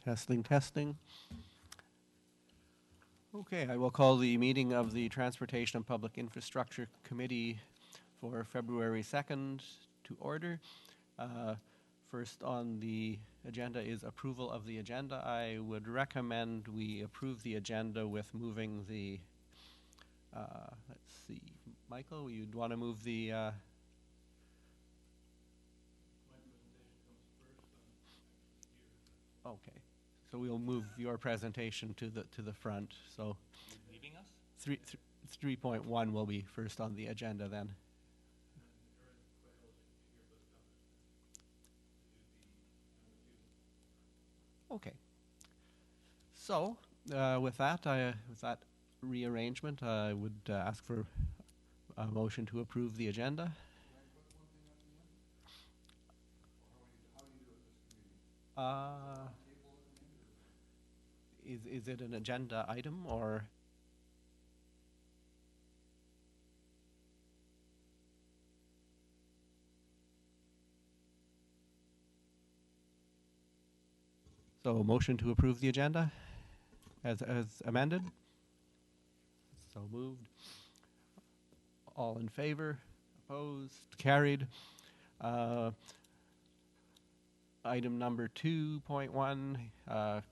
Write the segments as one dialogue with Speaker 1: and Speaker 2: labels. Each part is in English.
Speaker 1: Testing, testing. Okay, I will call the meeting of the Transportation and Public Infrastructure Committee for February 2nd to order. First on the agenda is approval of the agenda. I would recommend we approve the agenda with moving the, let's see, Michael, you'd want to move the... Okay, so we'll move your presentation to the front. So,
Speaker 2: leaving us?
Speaker 1: 3.1 will be first on the agenda then. Okay. So, with that rearrangement, I would ask for a motion to approve the agenda. Is it an agenda item or? So a motion to approve the agenda as amended? So moved. All in favor? Opposed? Carried. Item number 2.1,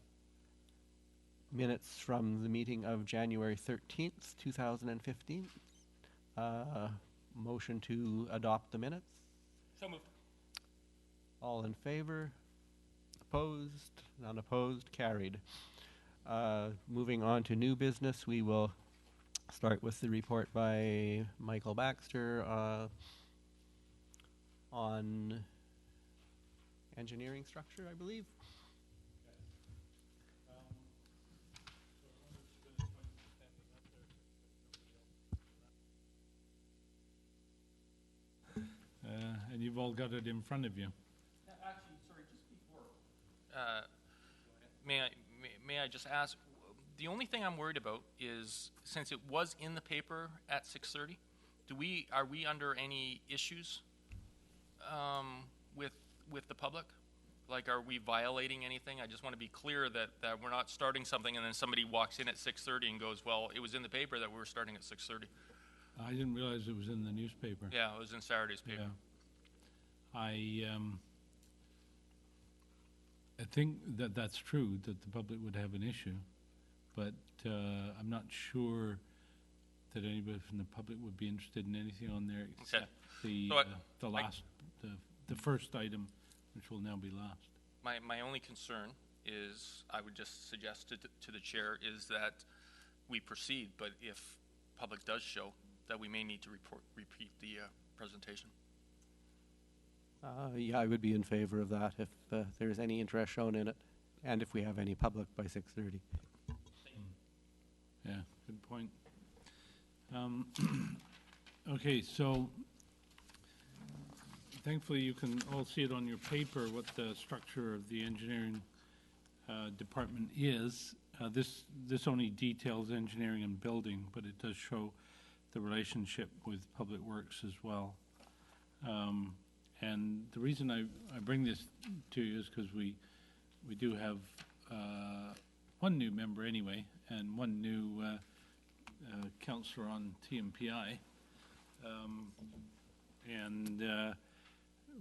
Speaker 1: minutes from the meeting of January 13th, 2015. Motion to adopt the minutes.
Speaker 2: So moved.
Speaker 1: All in favor? Opposed? None opposed? Carried. Moving on to new business, we will start with the report by Michael Baxter on engineering structure, I believe.
Speaker 3: And you've all got it in front of you.
Speaker 2: Actually, sorry, just before. May I just ask? The only thing I'm worried about is, since it was in the paper at 6:30, are we under any issues with the public? Like, are we violating anything? I just want to be clear that we're not starting something and then somebody walks in at 6:30 and goes, well, it was in the paper that we were starting at 6:30.
Speaker 3: I didn't realize it was in the newspaper.
Speaker 2: Yeah, it was in Saturday's paper.
Speaker 3: Yeah. I think that that's true, that the public would have an issue, but I'm not sure that anybody from the public would be interested in anything on there except the first item, which will now be last.
Speaker 2: My only concern is, I would just suggest to the chair, is that we proceed, but if public does show, that we may need to repeat the presentation.
Speaker 1: Yeah, I would be in favor of that if there's any interest shown in it, and if we have any public by 6:30.
Speaker 3: Yeah, good point. Okay, so thankfully you can all see it on your paper what the structure of the engineering department is. This only details engineering and building, but it does show the relationship with public works as well. And the reason I bring this to you is because we do have one new member anyway, and one new councillor on TMPI. And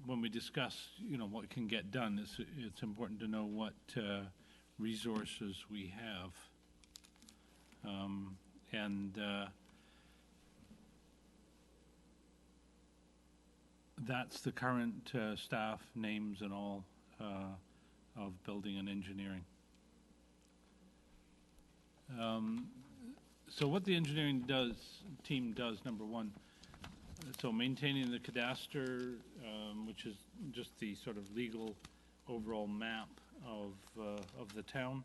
Speaker 3: when we discuss, what can get done, it's important to know what resources we have. That's the current staff names and all of building and engineering. So what the engineering team does, number one, so maintaining the cadastre, which is just the sort of legal overall map of the town,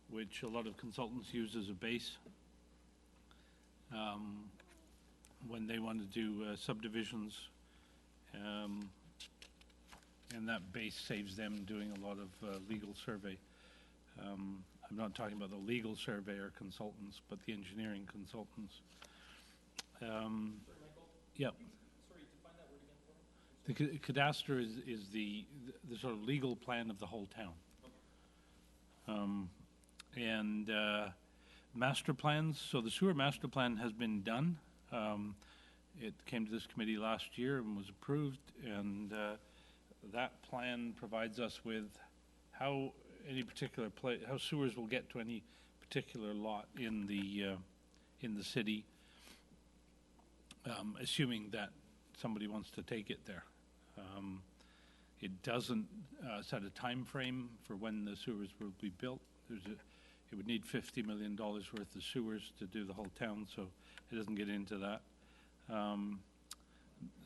Speaker 3: which a lot of consultants use as a base when they want to do subdivisions. And that base saves them doing a lot of legal survey. I'm not talking about the legal surveyor consultants, but the engineering consultants. Yep.
Speaker 2: Sorry, define that word again for me.
Speaker 3: The cadastre is the sort of legal plan of the whole town. And master plans, so the sewer master plan has been done. It came to this committee last year and was approved, and that plan provides us with how any particular how sewers will get to any particular lot in the city, assuming that somebody wants to take it there. It doesn't set a time frame for when the sewers will be built. It would need $50 million worth of sewers to do the whole town, so it doesn't get into that.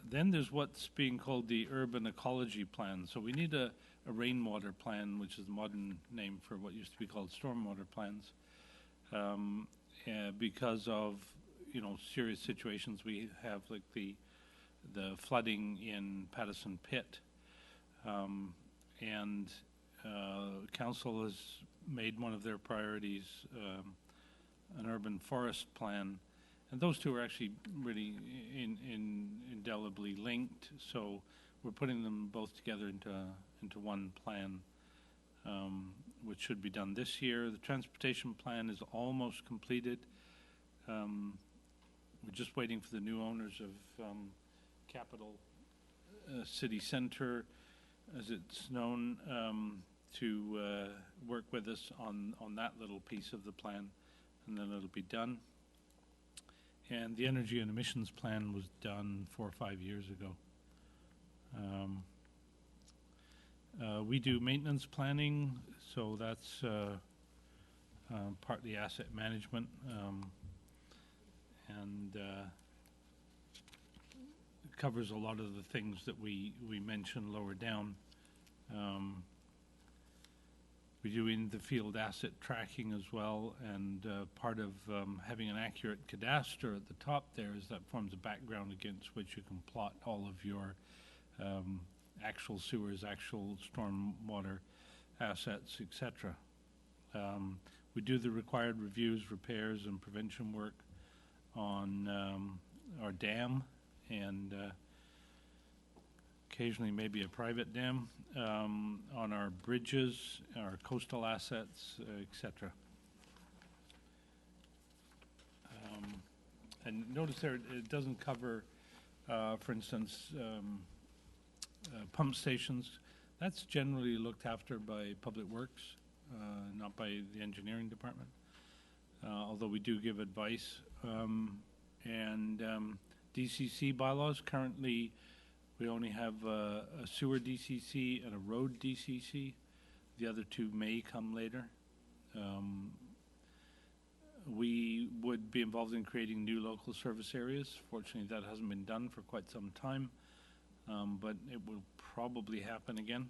Speaker 3: Then there's what's being called the urban ecology plan. So we need a rainwater plan, which is the modern name for what used to be called stormwater plans, because of serious situations we have, like the flooding in Pattison Pit, and council has made one of their priorities an urban forest plan, and those two are actually really indelibly linked. So we're putting them both together into one plan, which should be done this year. The transportation plan is almost completed. We're just waiting for the new owners of Capital City Centre, as it's known, to work with us on that little piece of the plan, and then it'll be done. And the energy and emissions plan was done 4 or 5 years ago. We do maintenance planning, so that's partly asset management, and it covers a lot of the things that we mentioned lower down. We do in the field asset tracking as well, and part of having an accurate cadastre at the top there is that forms a background against which you can plot all of your actual sewers, actual stormwater assets, etc. We do the required reviews, repairs, and prevention work on our dam, and occasionally maybe a private dam, on our bridges, our coastal assets, etc. And notice there it doesn't cover, for instance, pump stations. That's generally looked after by Public Works, not by the engineering department, although we do give advice. And DCC bylaws, currently we only have a sewer DCC and a road DCC. The other two may come later. We would be involved in creating new local service areas. Fortunately, that hasn't been done for quite some time, but it will probably happen again.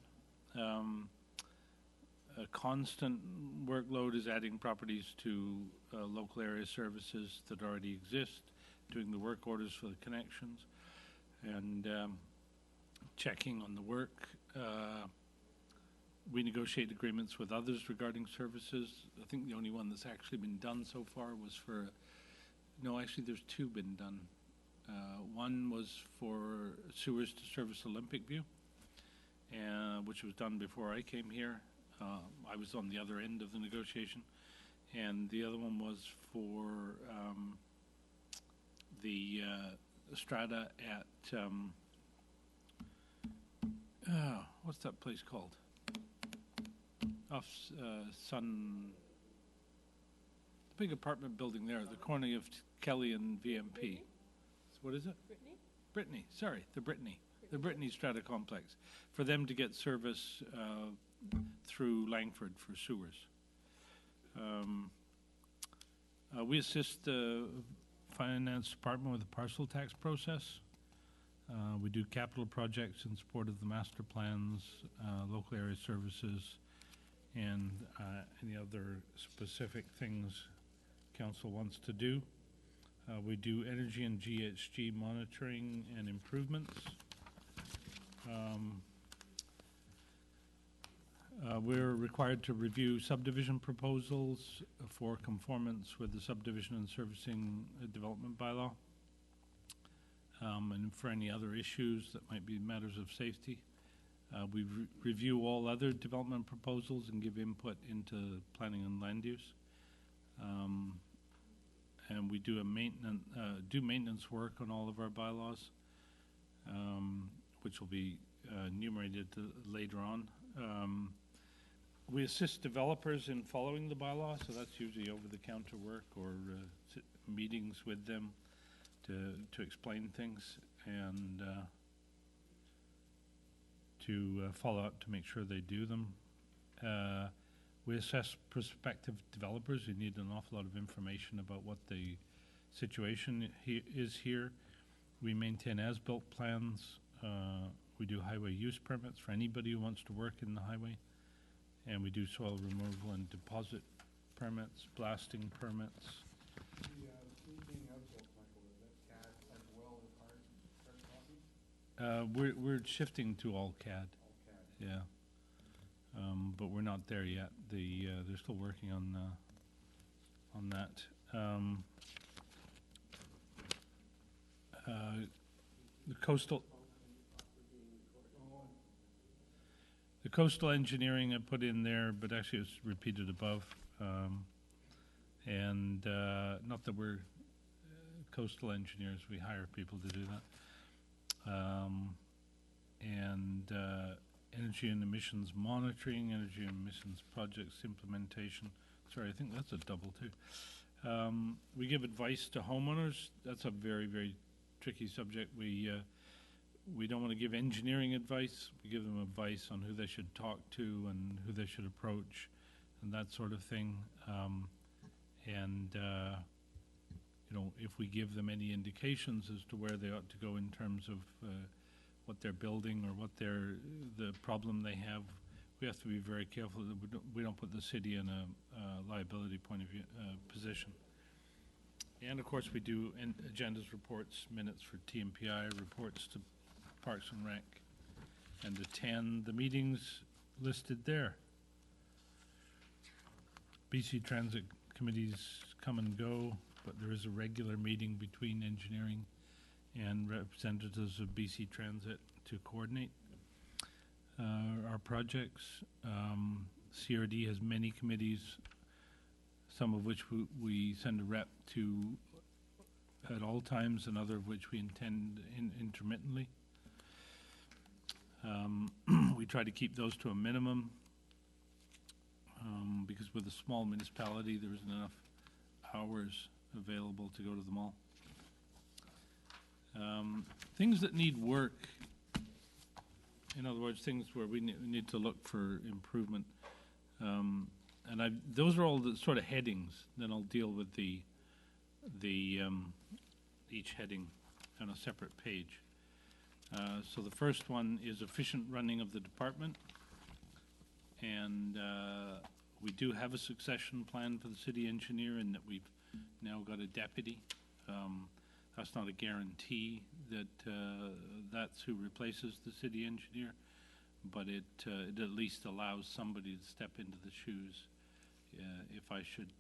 Speaker 3: A constant workload is adding properties to local area services that already exist, doing the work orders for the connections, and checking on the work. We negotiate agreements with others regarding services. I think the only one that's actually been done so far was for, no, actually there's two been done. One was for sewers to service Olympic View, which was done before I came here. I was on the other end of the negotiation. And the other one was for the strata at, what's that place called? Off the big apartment building there, the corner of Kelly and VMP.
Speaker 4: Brittany?
Speaker 3: What is it?
Speaker 4: Brittany?
Speaker 3: Sorry, the Brittany Strata Complex, for them to get service through Langford for sewers. We assist the finance department with the parcel tax process. We do capital projects in support of the master plans, local area services, and any other specific things council wants to do. We do energy and GHG monitoring and improvements. We're required to review subdivision proposals for conformance with the subdivision and servicing development bylaw, and for any other issues that might be matters of safety. We review all other development proposals and give input into planning and land use. And we do maintenance work on all of our bylaws, which will be enumerated later on. We assist developers in following the bylaw, so that's usually over-the-counter work or meetings with them to explain things and to follow up to make sure they do them. We assess prospective developers who need an awful lot of information about what the situation is here. We maintain as-built plans. We do highway use permits for anybody who wants to work in the highway. And we do soil removal and deposit permits, blasting permits.
Speaker 4: The being as-built, Michael, is that CAD as well as hard copies?
Speaker 3: We're shifting to all CAD.
Speaker 4: All CAD.
Speaker 3: Yeah. But we're not there yet. They're still working on that. The coastal engineering I put in there, but actually it's repeated above. And not that we're coastal engineers, we hire people to do that. And energy and emissions monitoring, energy and emissions projects implementation. Sorry, I think that's a double too. We give advice to homeowners. That's a very, very tricky subject. We don't want to give engineering advice. We give them advice on who they should talk to and who they should approach and that sort of thing. If we give them any indications as to where they ought to go in terms of what they're building or what the problem they have, we have to be very careful that we don't put the city in a liability point of view position. And of course we do agendas, reports, minutes for TMPI, reports to Parks and Rec, and attend the meetings listed there. BC Transit committees come and go, but there is a regular meeting between engineering and representatives of BC Transit to coordinate our projects. CRD has many committees, some of which we send a rep to at all times and other of which we attend intermittently. We try to keep those to a minimum because with a small municipality there isn't enough hours available to go to them all. Things that need work, in other words, things where we need to look for improvement. Those are all the sort of headings. Then I'll deal with the each heading on a separate page. So the first one is efficient running of the department. And we do have a succession plan for the city engineer in that we've now got a deputy. That's not a guarantee that that's who replaces the city engineer, but it at least allows somebody to step into the shoes if I should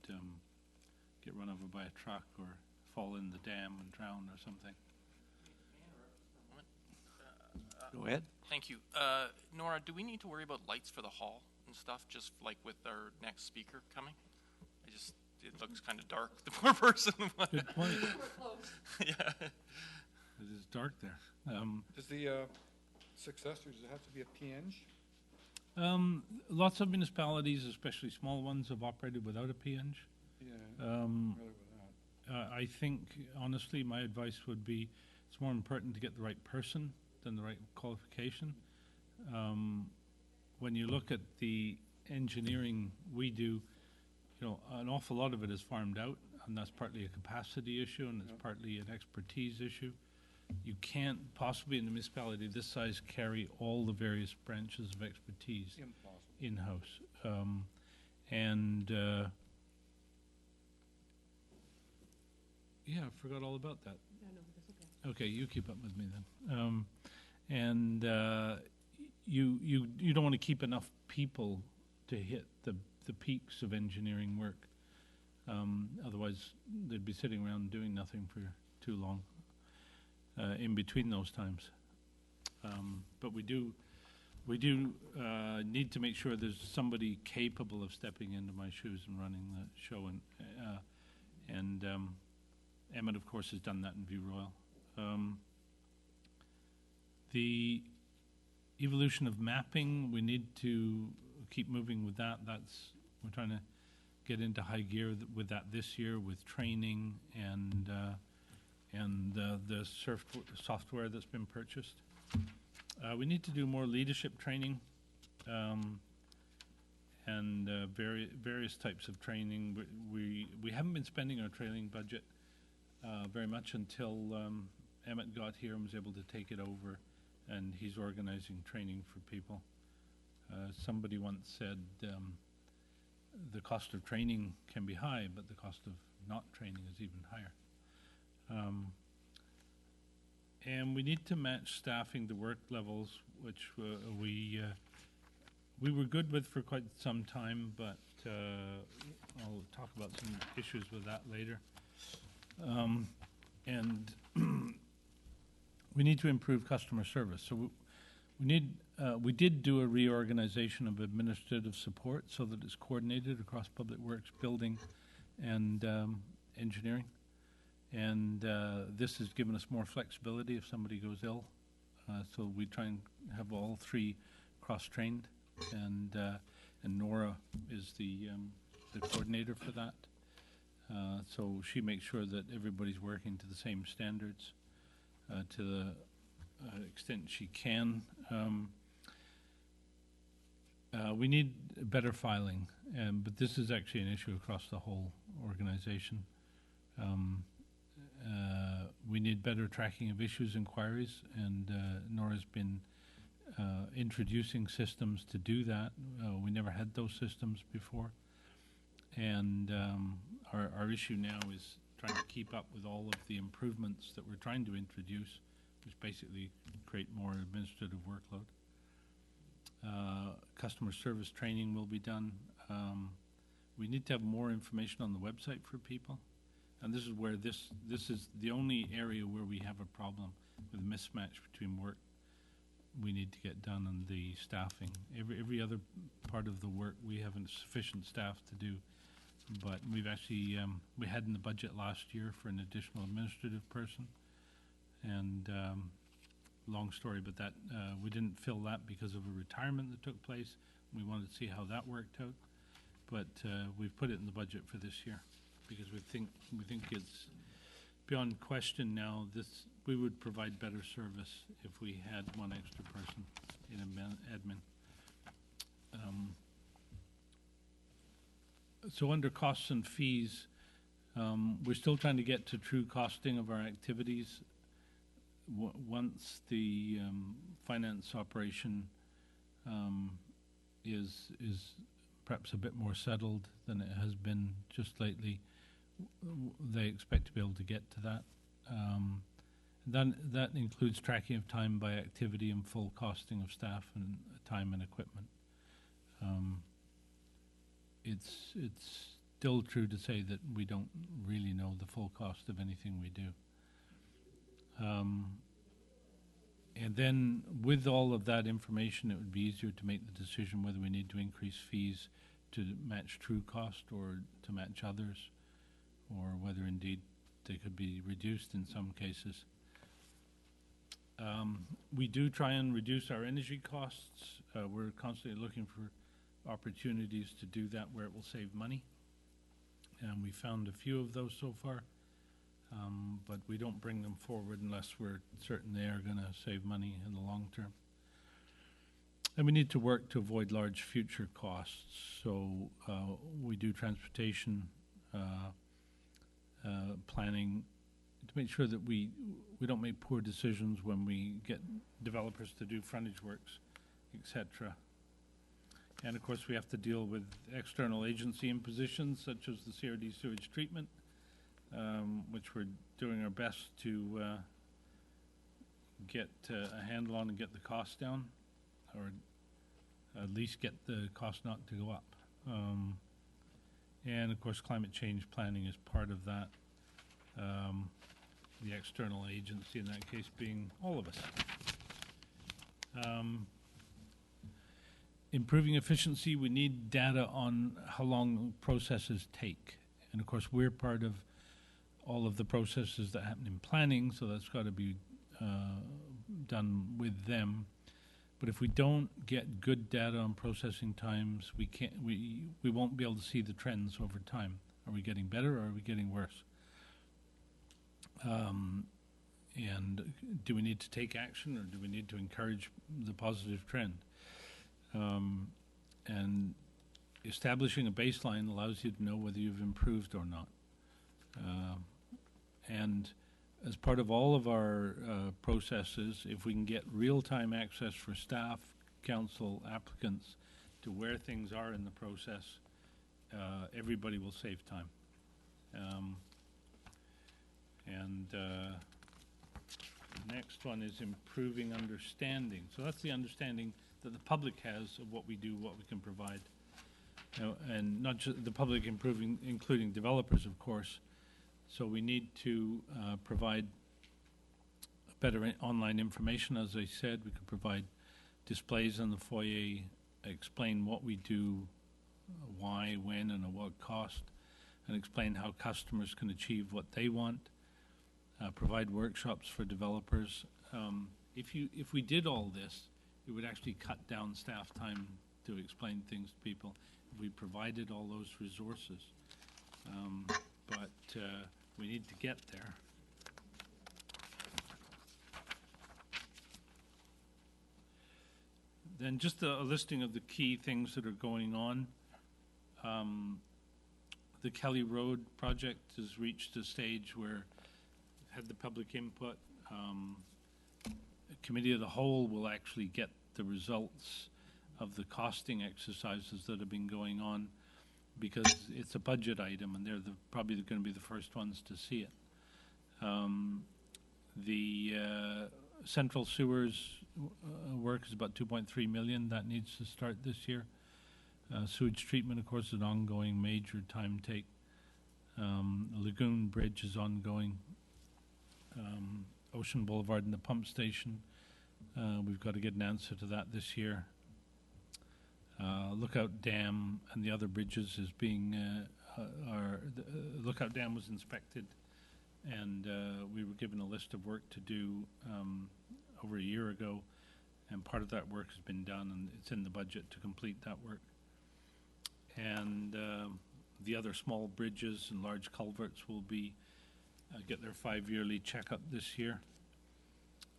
Speaker 3: get run over by a truck or fall in the dam and drown or something.
Speaker 1: Go ahead.
Speaker 2: Thank you. Nora, do we need to worry about lights for the hall and stuff, just like with our next speaker coming? It looks kind of dark, the poor person.
Speaker 3: Good point.
Speaker 2: Yeah.
Speaker 3: It is dark there.
Speaker 4: Does the successor, does it have to be a PNG?
Speaker 3: Lots of municipalities, especially small ones, have operated without a PNG.
Speaker 4: Yeah, I'm familiar with that.
Speaker 3: I think, honestly, my advice would be it's more important to get the right person than the right qualification. When you look at the engineering we do, an awful lot of it is farmed out, and that's partly a capacity issue, and it's partly an expertise issue. You can't possibly, in a municipality this size, carry all the various branches of expertise in-house. Yeah, I forgot all about that.
Speaker 5: No, that's okay.
Speaker 3: Okay, you keep up with me then. You don't want to keep enough people to hit the peaks of engineering work. Otherwise, they'd be sitting around doing nothing for too long in between those times. But we do We do need to make sure there's somebody capable of stepping into my shoes and running the show, and Emmett, of course, has done that in View Royal. The evolution of mapping, we need to keep moving with that. We're trying to get into high gear with that this year, with training and the software that's been purchased. We need to do more leadership training and various types of training. We haven't been spending our training budget very much until Emmett got here and was able to take it over, and he's organizing training for people. Somebody once said the cost of training can be high, but the cost of not training is even higher. And we need to match staffing to work levels, which we were good with for quite some time, but I'll talk about some issues with that later. And we need to improve customer service. So we did do a reorganization of administrative support so that it's coordinated across Public Works, Building, and Engineering. And this has given us more flexibility if somebody goes ill. So we try and have all three cross-trained, and Nora is the coordinator for that. So she makes sure that everybody's working to the same standards to the extent she can. We need better filing, but this is actually an issue across the whole organization. We need better tracking of issues, inquiries, and Nora's been introducing systems to do that. We never had those systems before. And our issue now is trying to keep up with all of the improvements that we're trying to introduce, which basically create more administrative workload. Customer service training will be done. We need to have more information on the website for people. And this is where this is the only area where we have a problem with mismatch between work we need to get done and the staffing. Every other part of the work we have sufficient staff to do, but we've actually we had in the budget last year for an additional administrative person, and long story, but that we didn't fill that because of a retirement that took place. We wanted to see how that worked out, but we've put it in the budget for this year, because we think it's beyond question now. We would provide better service if we had one extra person in admin. So under costs and fees, we're still trying to get to true costing of our activities. Once the finance operation is perhaps a bit more settled than it has been just lately, they expect to be able to get to that. That includes tracking of time by activity and full costing of staff and time and equipment. It's still true to say that we don't really know the full cost of anything we do. And then with all of that information, it would be easier to make the decision whether we need to increase fees to match true cost or to match others, or whether indeed they could be reduced in some cases. We do try and reduce our energy costs. We're constantly looking for opportunities to do that where it will save money. And we found a few of those so far, but we don't bring them forward unless we're certain they are going to save money in the long term. And we need to work to avoid large future costs. So we do transportation planning to make sure that we don't make poor decisions when we get developers to do frontage works, etc. And of course we have to deal with external agency impositions such as the CRD sewage treatment, which we're doing our best to get a handle on and get the cost down, or at least get the cost not to go up. And of course climate change planning is part of that. The external agency in that case being all of us. Improving efficiency, we need data on how long processes take. And of course, we're part of all of the processes that happen in planning, so that's got to be done with them. But if we don't get good data on processing times, we won't be able to see the trends over time. Are we getting better or are we getting worse? And do we need to take action or do we need to encourage the positive trend? And establishing a baseline allows you to know whether you've improved or not. And as part of all of our processes, if we can get real-time access for staff, council, applicants to where things are in the process, everybody will save time. The next one is improving understanding. So that's the understanding that the public has of what we do, what we can provide. And not just the public improving, including developers, of course. So we need to provide better online information. As I said, we could provide displays in the foyer, explain what we do, why, when, and at what cost, and explain how customers can achieve what they want. Provide workshops for developers. If we did all this, it would actually cut down staff time to explain things to people if we provided all those resources. But we need to get there. Then just a listing of the key things that are going on. The Kelly Road project has reached a stage where had the public input. Committee of the Whole will actually get the results of the costing exercises that have been going on because it's a budget item and they're probably going to be the first ones to see it. The central sewers work is about 2.3 million. That needs to start this year. Sewage treatment, of course, is an ongoing major time take. Lagoon Bridge is ongoing. Ocean Boulevard and the pump station. We've got to get an answer to that this year. Lookout Dam and the other bridges is being, the Lookout Dam was inspected and we were given a list of work to do over a year ago, and part of that work has been done and it's in the budget to complete that work. And the other small bridges and large culverts will be get their 5-yearly checkup this year.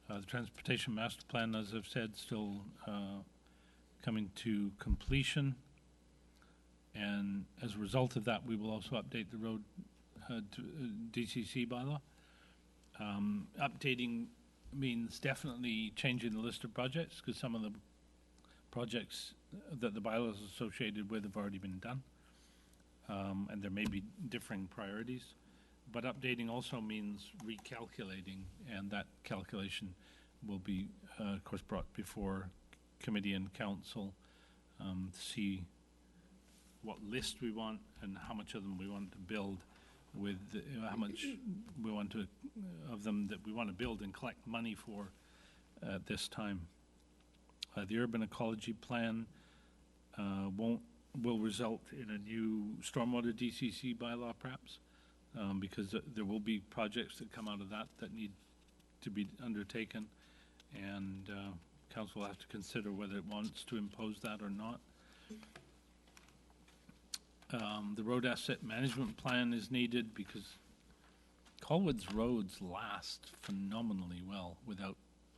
Speaker 3: The Transportation Master Plan, as I've said, still coming to completion. And as a result of that, we will also update the road DCC bylaw. Updating means definitely changing the list of projects because some of the projects that the bylaw is associated with have already been done. And there may be differing priorities. But updating also means recalculating, and that calculation will be, of course, brought before committee and council to see what list we want and how much of them we want to build with how much we want to of them that we want to build and collect money for at this time. The urban ecology plan will result in a new stormwater DCC bylaw, perhaps. Because there will be projects that come out of that need to be undertaken, and council will have to consider whether it wants to impose that or not. The road asset management plan is needed because Colwood's roads last phenomenally well without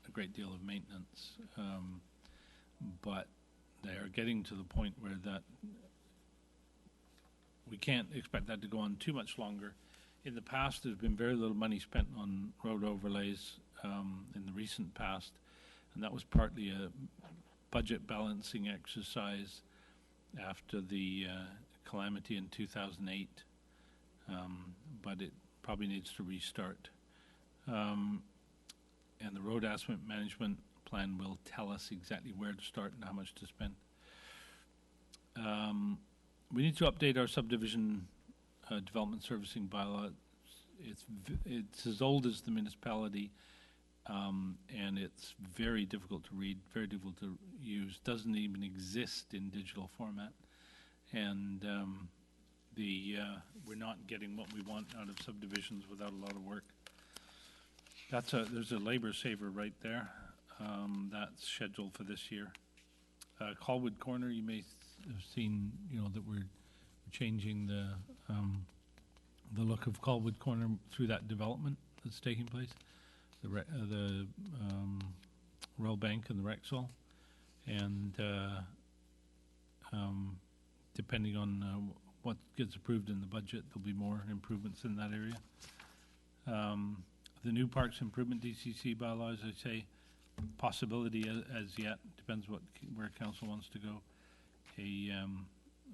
Speaker 3: a great deal of maintenance, but they are getting to the point where that we can't expect that to go on too much longer. In the past, there's been very little money spent on road overlays in the recent past, and that was partly a budget balancing exercise after the calamity in 2008, but it probably needs to restart. And the road asset management plan will tell us exactly where to start and how much to spend. We need to update our subdivision development servicing bylaw. It's as old as the municipality. and it's very difficult to read, very difficult to use, doesn't even exist in digital format. And we're not getting what we want out of subdivisions without a lot of work. There's a labor saver right there. That's scheduled for this year. Colwood Corner, you may have seen, that we're changing the look of Colwood Corner through that development that's taking place, the Royal Bank and the Rexall, and depending on what gets approved in the budget, there'll be more improvements in that area. The new Parks Improvement DCC bylaws, I say, possibility as yet, depends where council wants to go. A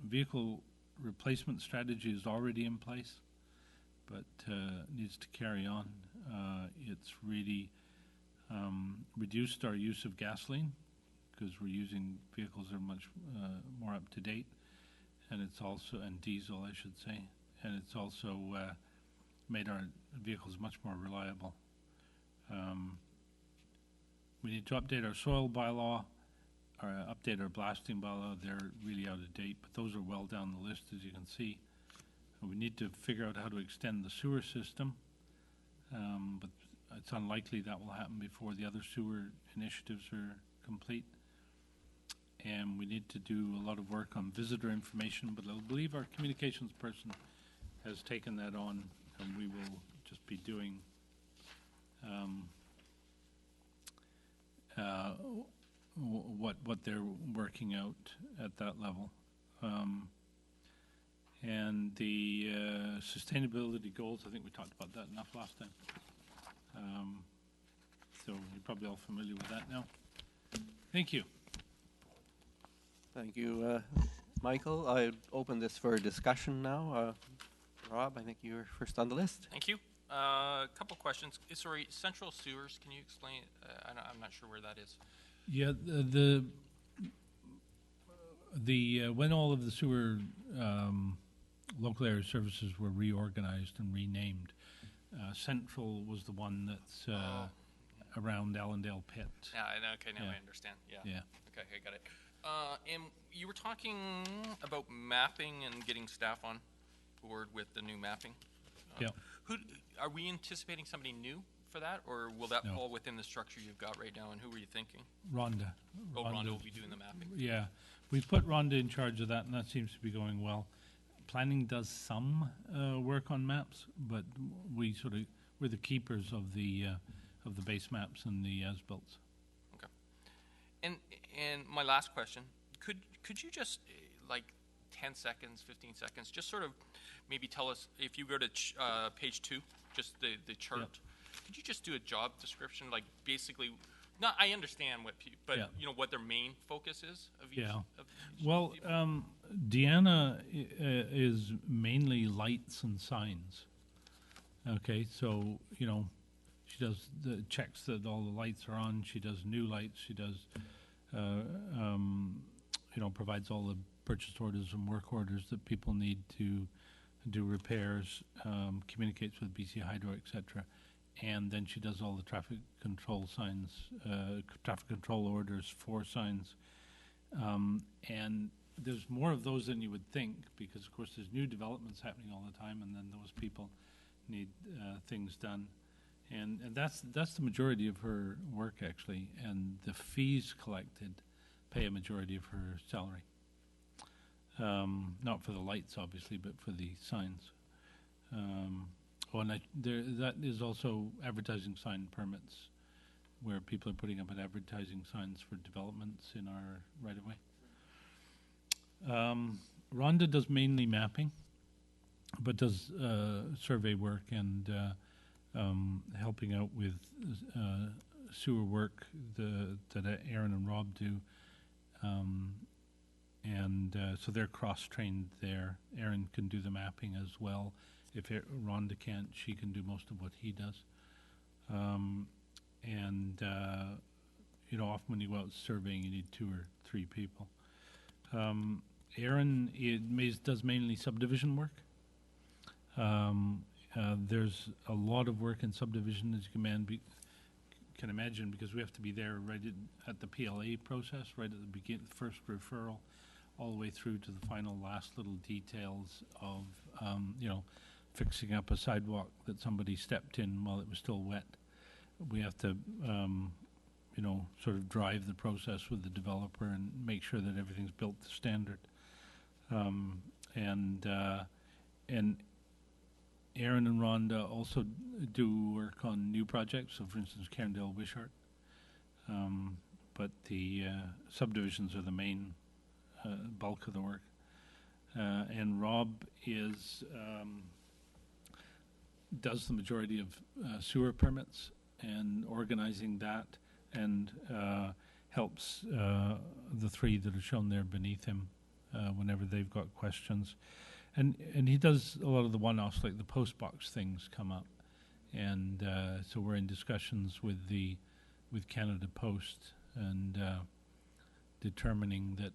Speaker 3: vehicle replacement strategy is already in place, but needs to carry on. It's really reduced our use of gasoline because we're using vehicles that are much more up to date, and it's also, and diesel I should say, and it's also made our vehicles much more reliable. We need to update our soil bylaw, or update our blasting bylaw. They're really out of date, but those are well down the list, as you can see. We need to figure out how to extend the sewer system, but it's unlikely that will happen before the other sewer initiatives are complete. And we need to do a lot of work on visitor information, but I believe our communications person has taken that on, and we will just be doing what they're working out at that level. And the sustainability goals, I think we talked about that enough last time. So you're probably all familiar with that now. Thank you.
Speaker 1: Thank you, Michael. I open this for discussion now. Rob, I think you're first on the list.
Speaker 2: Thank you. A couple questions. Sorry, central sewers, can you explain? I'm not sure where that is.
Speaker 3: Yeah, the when all of the sewer local area services were reorganized and renamed, Central was the one that's around Allendale Pit.
Speaker 2: Yeah, okay, now I understand. Yeah. Okay, I got it. And you were talking about mapping and getting staff on board with the new mapping.
Speaker 3: Yeah.
Speaker 2: Are we anticipating somebody new for that, or will that
Speaker 3: No.
Speaker 2: fall within the structure you've got right now? And who were you thinking?
Speaker 3: Rhonda.
Speaker 2: Oh, Rhonda will be doing the mapping.
Speaker 3: Yeah, we've put Rhonda in charge of that, and that seems to be going well. Planning does some work on maps, but we're the keepers of the base maps and the as-builts.
Speaker 2: Okay. And my last question, could you just like 10 seconds, 15 seconds, just sort of maybe tell us, if you go to page 2, just the chart,
Speaker 3: Yep.
Speaker 2: Could you just do a job description, like basically, not, I understand but
Speaker 3: Yeah.
Speaker 2: what their main focus is of each?
Speaker 3: Yeah.
Speaker 2: Of each
Speaker 3: Well,
Speaker 2: people?
Speaker 3: Deanna is mainly lights and signs. Okay, so, she does checks that all the lights are on. She does new lights. She does, provides all the purchase orders and work orders that people need to do repairs, communicates with BC Hydro, etc. And then she does all the traffic control signs, traffic control orders for signs. And there's more of those than you would think, because of course there's new developments happening all the time, and then those people need things done. And that's the majority of her work, actually, and the fees collected pay a majority of her salary. Not for the lights, obviously, but for the signs. That is also advertising sign permits, where people are putting up advertising signs for developments in our right-of-way. Rhonda does mainly mapping, but does survey work and helping out with sewer work that Erin and Rob do. So they're cross-trained there. Erin can do the mapping as well. If Rhonda can't, she can do most of what he does. Often when you go out surveying, you need 2 or 3 people. Erin does mainly subdivision work. There's a lot of work in subdivision, as you can imagine, because we have to be there right at the PLA process, right at the first referral, all the way through to the final last little details of, fixing up a sidewalk that somebody stepped in while it was still wet. We have to, sort of drive the process with the developer and make sure that everything's built to standard. And Erin and Rhonda also do work on new projects. So, for instance, Carindale Wishart. But the subdivisions are the main bulk of the work. And Rob does the majority of sewer permits and organizing that, and helps the three that are shown there beneath him whenever they've got questions. And he does a lot of the one-offs, like the post box things come up. And so we're in discussions with Canada Post and determining that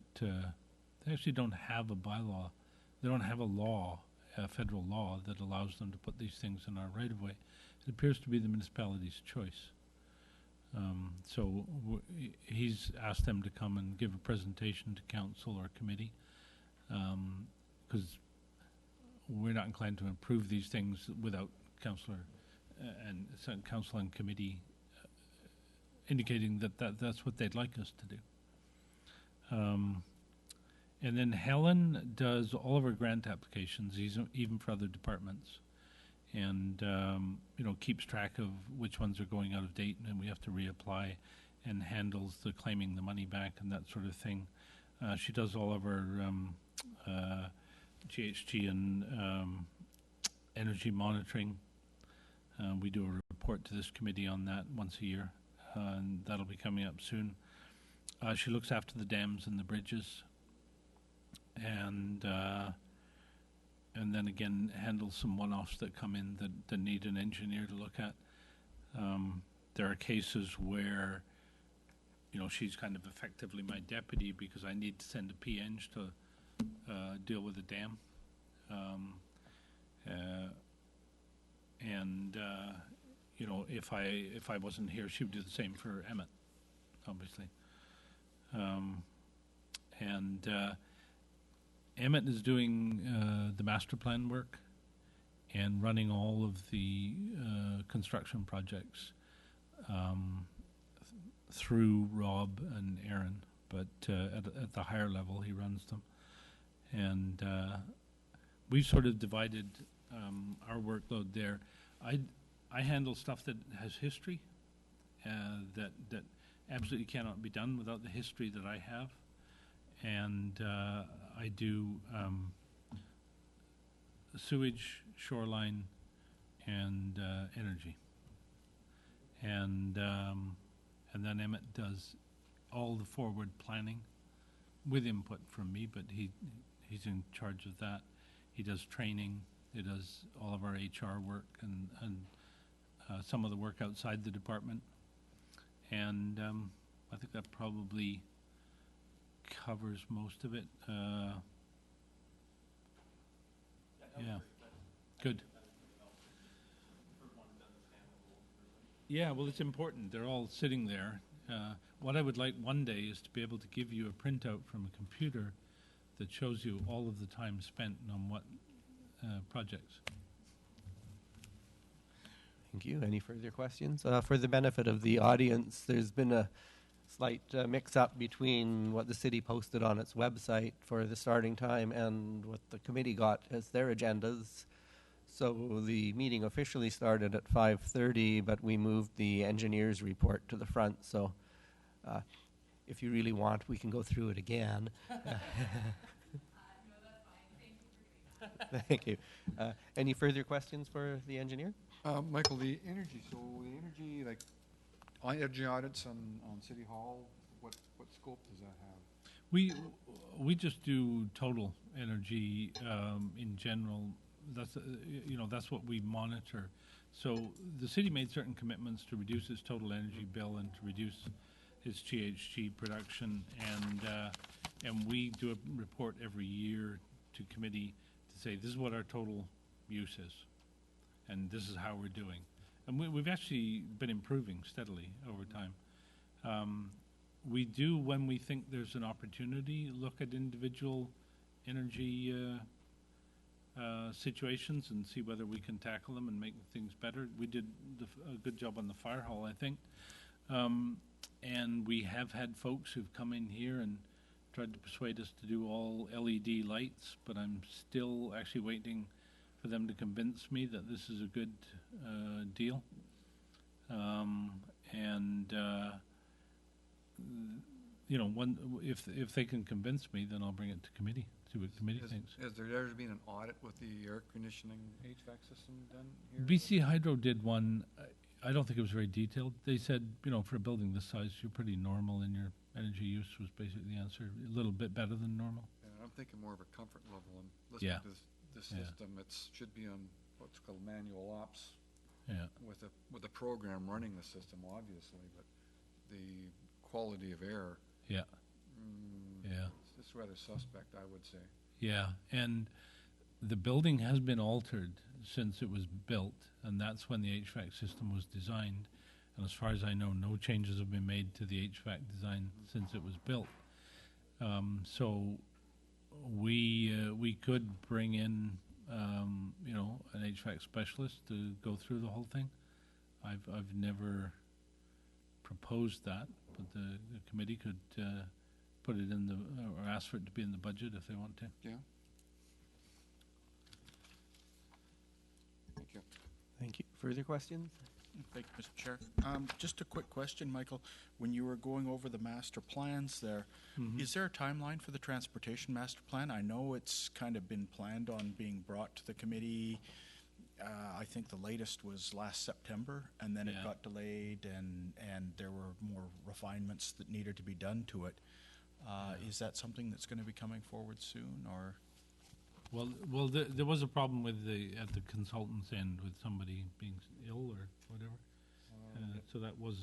Speaker 3: they actually don't have a bylaw. They don't have a federal law that allows them to put these things in our right-of-way. It appears to be the municipality's choice. So he's asked them to come and give a presentation to council or committee, because we're not inclined to approve these things without council and committee indicating that that's what they'd like us to do. And then Helen does all of our grant applications, even for other departments, and keeps track of which ones are going out of date and we have to reapply, and handles the claiming the money back and that sort of thing. She does all of our GHG and energy monitoring. We do a report to this committee on that once a year, and that'll be coming up soon. She looks after the dams and the bridges, and then again handles some one-offs that come in that need an engineer to look at. There are cases where she's kind of effectively my deputy, because I need to send a PN to deal with the dam. If I wasn't here, she would do the same for Emmett, obviously. Emmett is doing the master plan work and running all of the construction projects through Rob and Erin, but at the higher level he runs them. And we've sort of divided our workload there. I handle stuff that has history, that absolutely cannot be done without the history that I have. And I do sewage, shoreline, and energy. And then Emmett does all the forward planning with input from me, but he's in charge of that. He does training. He does all of our HR work and some of the work outside the department. And I think that probably covers most of it. Yeah, good. Yeah, well, it's important. They're all sitting there. What I would like one day is to be able to give you a printout from a computer that shows you all of the time spent on what projects.
Speaker 1: Thank you. Any further questions? For the benefit of the audience, there's been a slight mix-up between what the city posted on its website for the starting time and what the committee got as their agendas. So the meeting officially started at 5:30, but we moved the engineer's report to the front. So if you really want, we can go through it again.
Speaker 5: No, that's fine. Thank you for doing that.
Speaker 1: Thank you. Any further questions for the engineer?
Speaker 4: Michael, the energy, like, energy audits on City Hall, what scope does that have?
Speaker 3: We just do total energy in general. That's that's what we monitor. So the city made certain commitments to reduce its total energy bill and to reduce its GHG production, and we do a report every year to committee to say this is what our total use is, and this is how we're doing. And we've actually been improving steadily over time. We do, when we think there's an opportunity, look at individual energy situations and see whether we can tackle them and make things better. We did a good job on the fire hall, I think. And we have had folks who've come in here and tried to persuade us to do all LED lights, but I'm still actually waiting for them to convince me that this is a good deal. You know, if they can convince me, then I'll bring it to committee, see what committee thinks.
Speaker 4: Has there ever been an audit with the air conditioning HVAC system done here?
Speaker 3: BC Hydro did one. I don't think it was very detailed. They said, you know, for a building this size, you're pretty normal in your energy use was basically the answer. A little bit better than normal.
Speaker 4: Yeah, I'm thinking more of a comfort level. And listening to this system, it should be on what's called manual ops.
Speaker 3: Yeah.
Speaker 4: With a program running the system, obviously, but the quality of air.
Speaker 3: Yeah.
Speaker 4: It's rather suspect, I would say.
Speaker 3: Yeah, and the building has been altered since it was built, and that's when the HVAC system was designed. And as far as I know, no changes have been made to the HVAC design since it was built. So we could bring in, you know, an HVAC specialist to go through the whole thing. I've never proposed that, but the committee could put it in or ask for it to be in the budget if they want to.
Speaker 4: Yeah. Thank you.
Speaker 1: Thank you. Further questions?
Speaker 6: Thank you, Mr. Chair. Just a quick question, Michael. When you were going over the master plans there, is there a timeline for the transportation master plan? I know it's kind of been planned on being brought to the committee. I think the latest was last September, and then it got delayed, and there were more refinements that needed to be done to it. Is that something that's going to be coming forward soon, or?
Speaker 3: Well, there was a problem with at the consultant's end with somebody being ill or whatever. So that was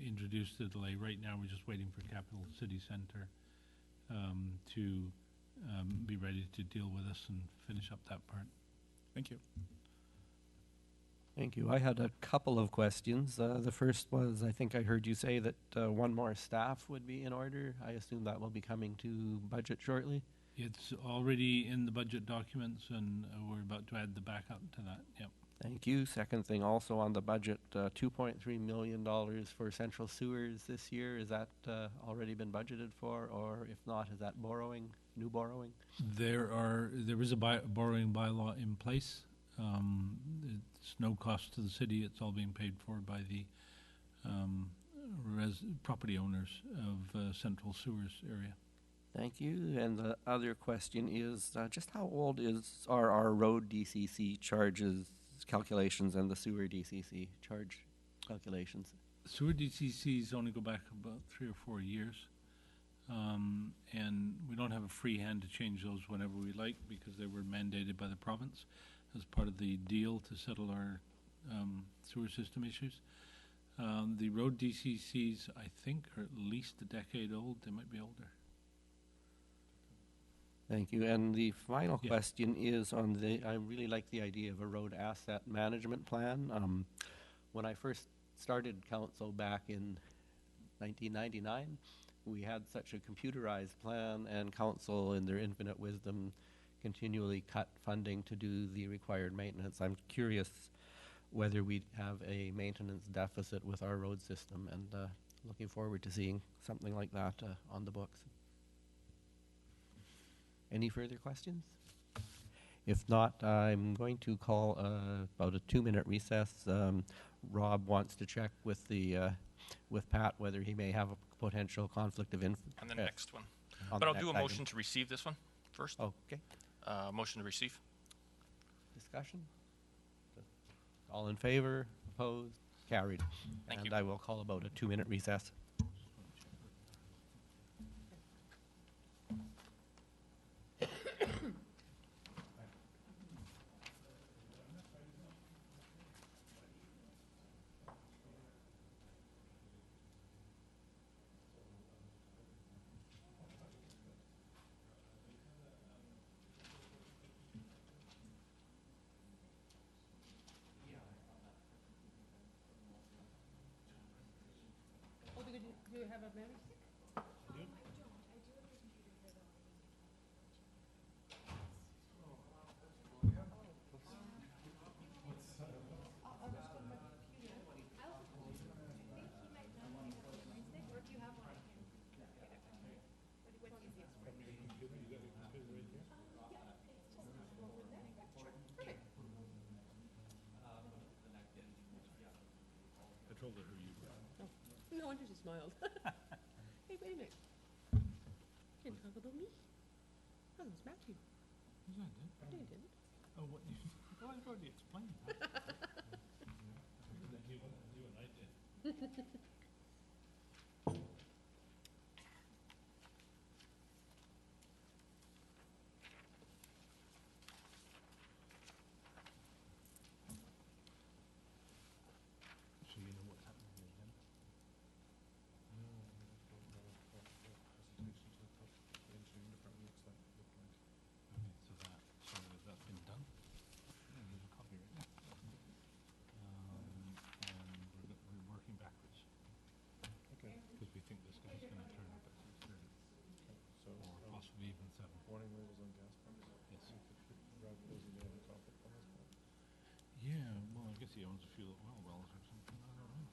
Speaker 3: introduced to delay. Right now, we're just waiting for Capital City Centre to be ready to deal with us and finish up that part.
Speaker 6: Thank you.
Speaker 1: Thank you. I had a couple of questions. The first was, I think I heard you say that one more staff would be in order. I assume that will be coming to budget shortly?
Speaker 3: It's already in the budget documents, and we're about to add the backup to that. Yep.
Speaker 1: Thank you. Second thing, also on the budget, $2.3 million for central sewers this year. Is that already been budgeted for, or if not, is that borrowing, new borrowing?
Speaker 3: There is a borrowing bylaw in place. It's no cost to the city. It's all being paid for by the property owners of central sewers area.
Speaker 1: Thank you. And the other question is, just how old are our road DCC charges calculations and the sewer DCC charge calculations?
Speaker 3: Sewer DCCs only go back about 3 or 4 years. And we don't have a free hand to change those whenever we like because they were mandated by the province as part of the deal to settle our sewer system issues. The road DCCs, I think, are at least a decade old. They might be older.
Speaker 1: Thank you. And the final question is on I really like the idea of a road asset management plan. When I first started council back in 1999, we had such a computerized plan, and council, in their infinite wisdom, continually cut funding to do the required maintenance. I'm curious whether we'd have a maintenance deficit with our road system, and looking forward to seeing something like that on the books. Any further questions? If not, I'm going to call about a 2-minute recess. Rob wants to check with with Pat whether he may have a potential conflict of interest.
Speaker 2: On the next one. But I'll do a motion to receive this one first.
Speaker 1: Okay.
Speaker 2: Motion to receive.
Speaker 1: Discussion? All in favor? Opposed? Carried.
Speaker 2: Thank you.
Speaker 1: And I will call about a 2-minute recess.
Speaker 5: you have a memory stick?
Speaker 3: I told her who you were.
Speaker 5: No wonder she smiled. Hey, wait a minute. You didn't talk about me. I almost married you.
Speaker 3: Yeah, I did.
Speaker 5: No, you didn't.
Speaker 3: Oh, what you, well, I've already explained that. You and I did. So you know what's happening here then? Okay, so that's been done. Yeah, there's a copy right there. And we're working backwards.
Speaker 4: Okay.
Speaker 3: Because we think this guy's going to turn up at 6:30.
Speaker 4: So,
Speaker 3: Or possibly even 7.
Speaker 4: warning labels on gas pumps.
Speaker 3: Yes.
Speaker 4: Rob doesn't know the conflict on this one.
Speaker 3: Yeah, well, I guess he owns a few oil wells or something. I don't know.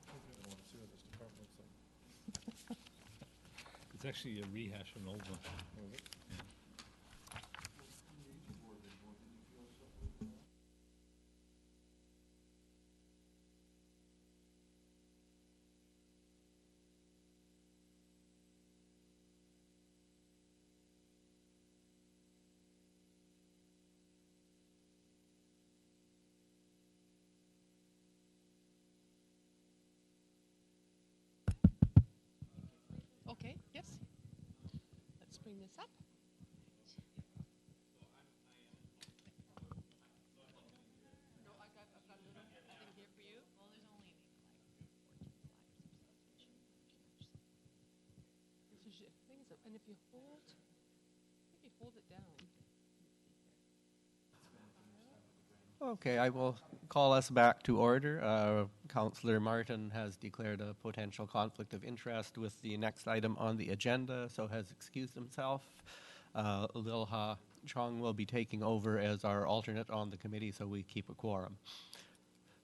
Speaker 4: I want to see what this department looks like.
Speaker 3: It's actually a rehash of an old one.
Speaker 4: Oh, is it?
Speaker 5: Okay, yes. Let's bring this up. No, I've got a little thing here for you.
Speaker 2: Well, there's only maybe
Speaker 5: So thing is, and if you hold it down.
Speaker 1: Okay, I will call us back to order. Councillor Martin has declared a potential conflict of interest with the next item on the agenda, so has excused himself. Lilha Chong will be taking over as our alternate on the committee, so we keep a quorum.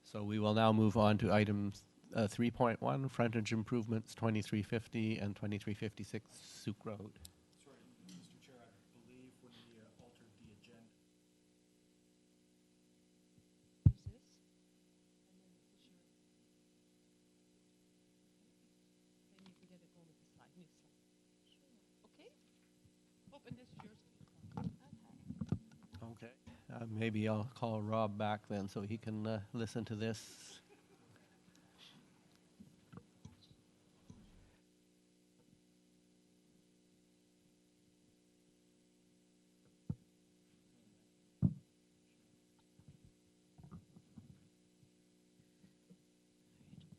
Speaker 1: So we will now move on to items 3.1, frontage improvements 2350 and 2356 Sooke Road.
Speaker 6: Sorry, Mr. Chair, I believe when we altered the agenda.
Speaker 5: There's this. And then this is your. Then you can get it going with the slide, new slide. Okay? Oh, and this is yours.
Speaker 1: Okay. Maybe I'll call Rob back then so he can listen to this.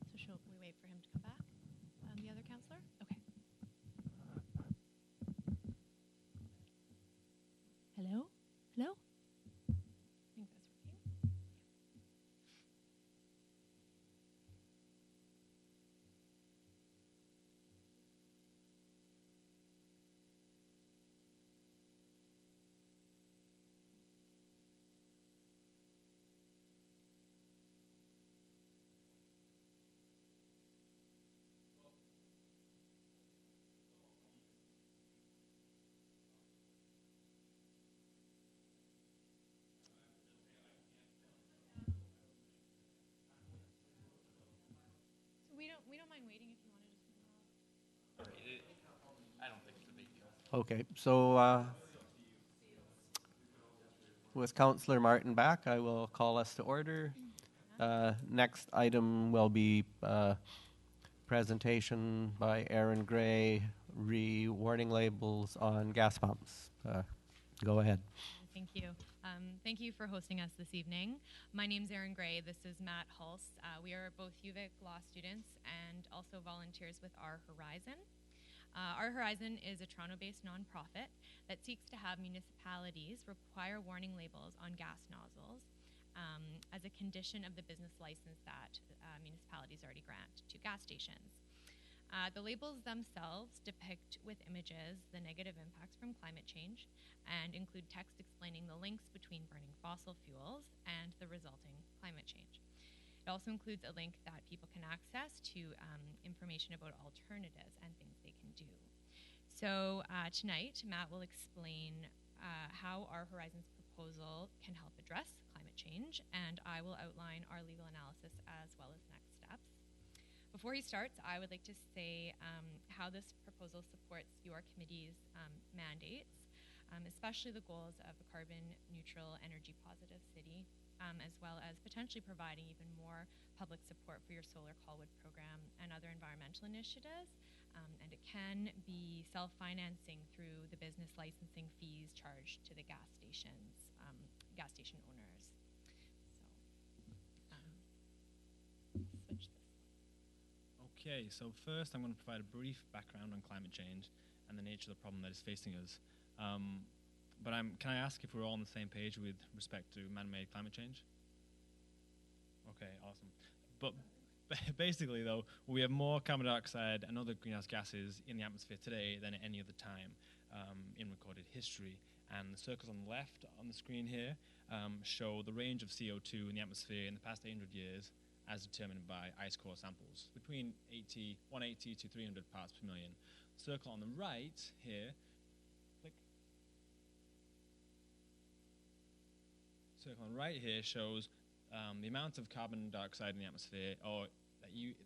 Speaker 7: So shall we wait for him to come back? The other counselor? Okay. Hello? Hello? I think that's working. So we don't mind waiting if you want to just move on.
Speaker 2: I don't think it's a big deal.
Speaker 1: Okay, so with Councillor Martin back, I will call us to order. Next item will be presentation by Erin Gray, warning labels on gas pumps. Go ahead.
Speaker 7: Thank you. Thank you for hosting us this evening. My name's Erin Gray. This is Matt Hulse. We are both UVic law students and also volunteers with Our Horizon. Our Horizon is a Toronto-based nonprofit that seeks to have municipalities require warning labels on gas nozzles as a condition of the business license that municipalities already grant to gas stations. The labels themselves depict with images the negative impacts from climate change and include text explaining the links between burning fossil fuels and the resulting climate change. It also includes a link that people can access to information about alternatives and things they can do. So tonight, Matt will explain how our Horizons proposal can help address climate change, and I will outline our legal analysis as well as next steps. Before he starts, I would like to say how this proposal supports your committee's mandates, especially the goals of a carbon neutral, energy positive city, as well as potentially providing even more public support for your solar Colwood program and other environmental initiatives. And it can be self-financing through the business licensing fees charged to the gas station owners. So, switch this.
Speaker 8: Okay, so first I'm going to provide a brief background on climate change and the nature of the problem that is facing us. Can I ask if we're all on the same page with respect to man-made climate change? Okay, awesome. But basically, though, we have more carbon dioxide and other greenhouse gases in the atmosphere today than at any other time in recorded history. And the circles on the left on the screen here show the range of CO2 in the atmosphere in the past 800 years as determined by ice core samples, between 180 to 300 parts per million. The circle on the right here, circle on the right here shows the amount of carbon dioxide in the atmosphere, or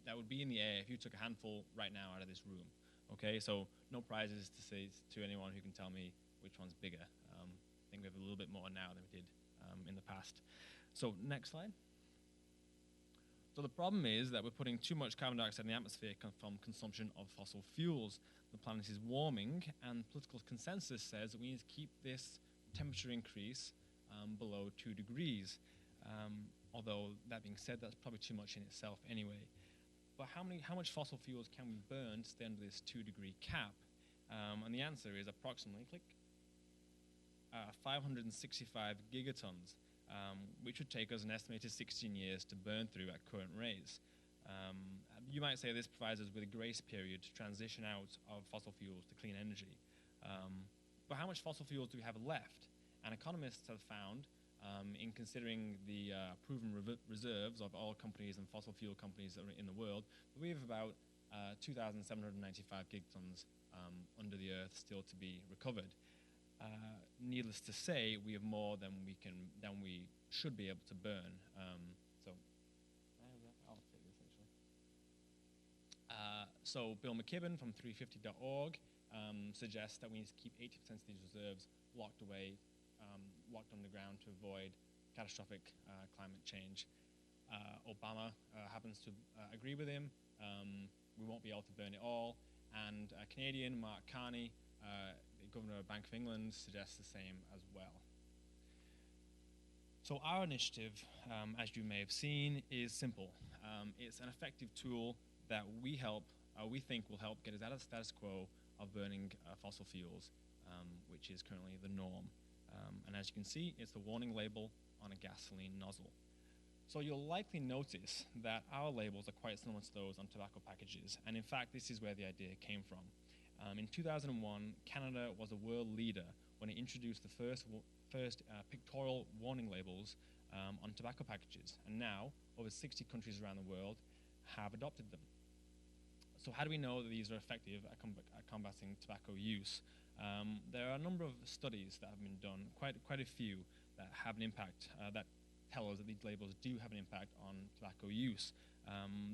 Speaker 8: that would be in the air if you took a handful right now out of this room. Okay, so no prizes to say to anyone who can tell me which one's bigger. I think we have a little bit more now than we did in the past. So next slide. So the problem is that we're putting too much carbon dioxide in the atmosphere from consumption of fossil fuels. The planet is warming, and political consensus says that we need to keep this temperature increase below 2 degrees. Although, that being said, that's probably too much in itself anyway. But how much fossil fuels can we burn to stay under this 2-degree cap? And the answer is approximately, 565 gigatons, which would take us an estimated 16 years to burn through at current rates. You might say this provides us with a grace period to transition out of fossil fuels to clean energy. But how much fossil fuels do we have left? And economists have found, in considering the proven reserves of oil companies and fossil fuel companies that are in the world, we have about 2,795 gigatons under the earth still to be recovered. Needless to say, we have more than we should be able to burn. I'll take this actually. So Bill McKibben from 350.org suggests that we need to keep 80% of these reserves locked away, locked underground to avoid catastrophic climate change. Obama happens to agree with him. We won't be able to burn it all. And Canadian Mark Carney, the Governor of Bank of England, suggests the same as well. So our initiative, as you may have seen, is simple. It's an effective tool that we think will help get us out of the status quo of burning fossil fuels, which is currently the norm. And as you can see, it's the warning label on a gasoline nozzle. So you'll likely notice that our labels are quite similar to those on tobacco packages. And in fact, this is where the idea came from. In 2001, Canada was a world leader when it introduced the first pictorial warning labels on tobacco packages. And now, over 60 countries around the world have adopted them. So how do we know that these are effective at combating tobacco use? There are a number of studies that have been done, quite a few, that have an impact, that tell us that these labels do have an impact on tobacco use.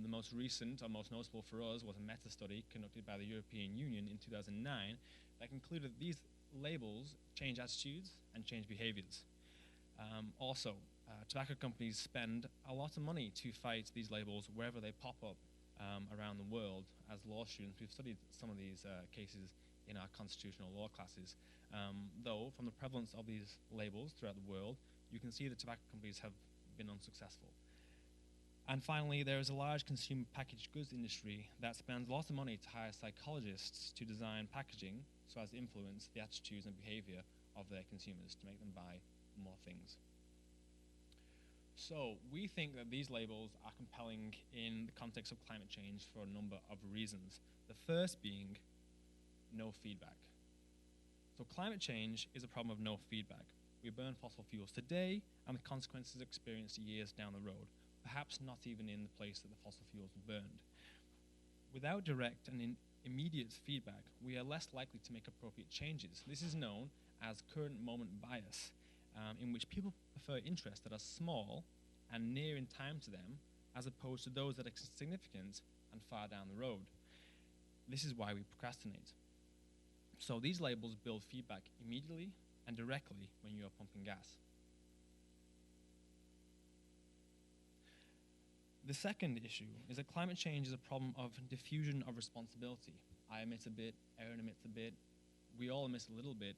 Speaker 8: The most recent, or most noticeable for us, was a meta-study conducted by the European Union in 2009 that concluded that these labels change attitudes and change behaviors. Also, tobacco companies spend a lot of money to fight these labels wherever they pop up around the world. As law students, we've studied some of these cases in our constitutional law classes. Though, from the prevalence of these labels throughout the world, you can see that tobacco companies have been unsuccessful. And finally, there is a large consumer packaged goods industry that spends lots of money to hire psychologists to design packaging so as to influence the attitudes and behavior of their consumers to make them buy more things. So we think that these labels are compelling in the context of climate change for a number of reasons. The first being no feedback. So climate change is a problem of no feedback. We burn fossil fuels today, and the consequences are experienced years down the road, perhaps not even in the place that the fossil fuels were burned. Without direct and immediate feedback, we are less likely to make appropriate changes. This is known as current moment bias, in which people prefer interests that are small and near in time to them, as opposed to those that are significant and far down the road. This is why we procrastinate. So these labels build feedback immediately and directly when you are pumping gas. The second issue is that climate change is a problem of diffusion of responsibility. I emit a bit, Erin emits a bit, we all emit a little bit,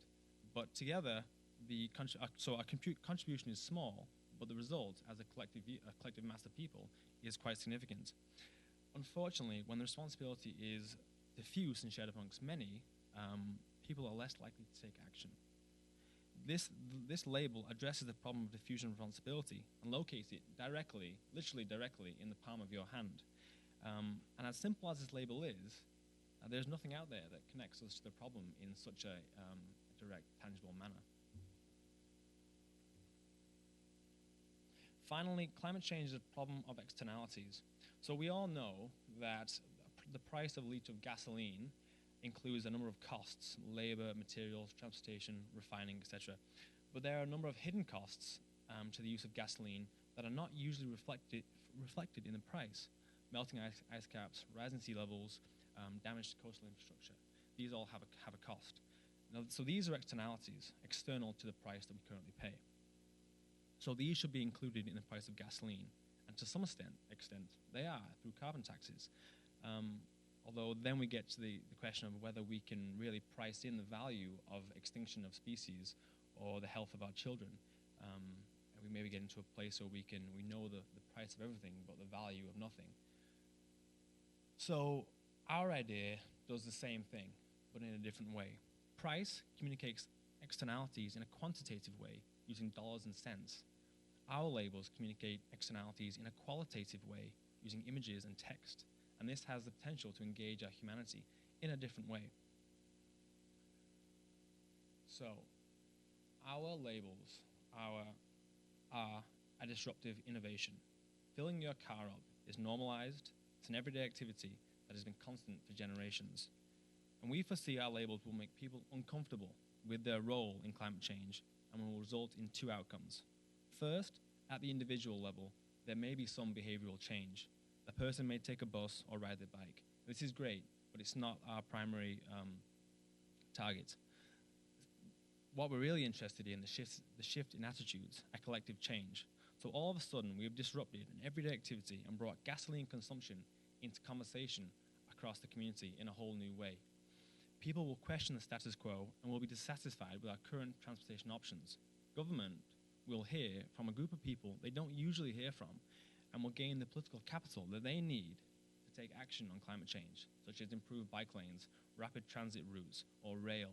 Speaker 8: but together, our contribution is small, but the result as a collective mass of people is quite significant. Unfortunately, when the responsibility is diffuse and shared amongst many, people are less likely to take action. This label addresses the problem of diffusion of responsibility and locates it directly, literally directly, in the palm of your hand. And as simple as this label is, there's nothing out there that connects us to the problem in such a direct, tangible manner. Finally, climate change is a problem of externalities. So we all know that the price of a litre of gasoline includes a number of costs: labor, materials, transportation, refining, etc. But there are a number of hidden costs to the use of gasoline that are not usually reflected in the price: melting ice caps, rising sea levels, damage to coastal infrastructure. These all have a cost. Now, so these are externalities, external to the price that we currently pay. So these should be included in the price of gasoline, and to some extent they are through carbon taxes. Although then we get to the question of whether we can really price in the value of extinction of species or the health of our children. And we maybe get into a place where we know the price of everything but the value of nothing. So our idea does the same thing, but in a different way. Price communicates externalities in a quantitative way, using dollars and cents. Our labels communicate externalities in a qualitative way, using images and text. And this has the potential to engage our humanity in a different way. So, our labels are a disruptive innovation. Filling your car up is normalized. It's an everyday activity that has been constant for generations. And we foresee our labels will make people uncomfortable with their role in climate change and will result in two outcomes. First, at the individual level, there may be some behavioral change. A person may take a bus or ride their bike. This is great, but it's not our primary target. What we're really interested in, the shift in attitudes, a collective change. So all of a sudden, we have disrupted an everyday activity and brought gasoline consumption into conversation across the community in a whole new way. People will question the status quo and will be dissatisfied with our current transportation options. Government will hear from a group of people they don't usually hear from, and will gain the political capital that they need to take action on climate change, such as improved bike lanes, rapid transit routes, or rail.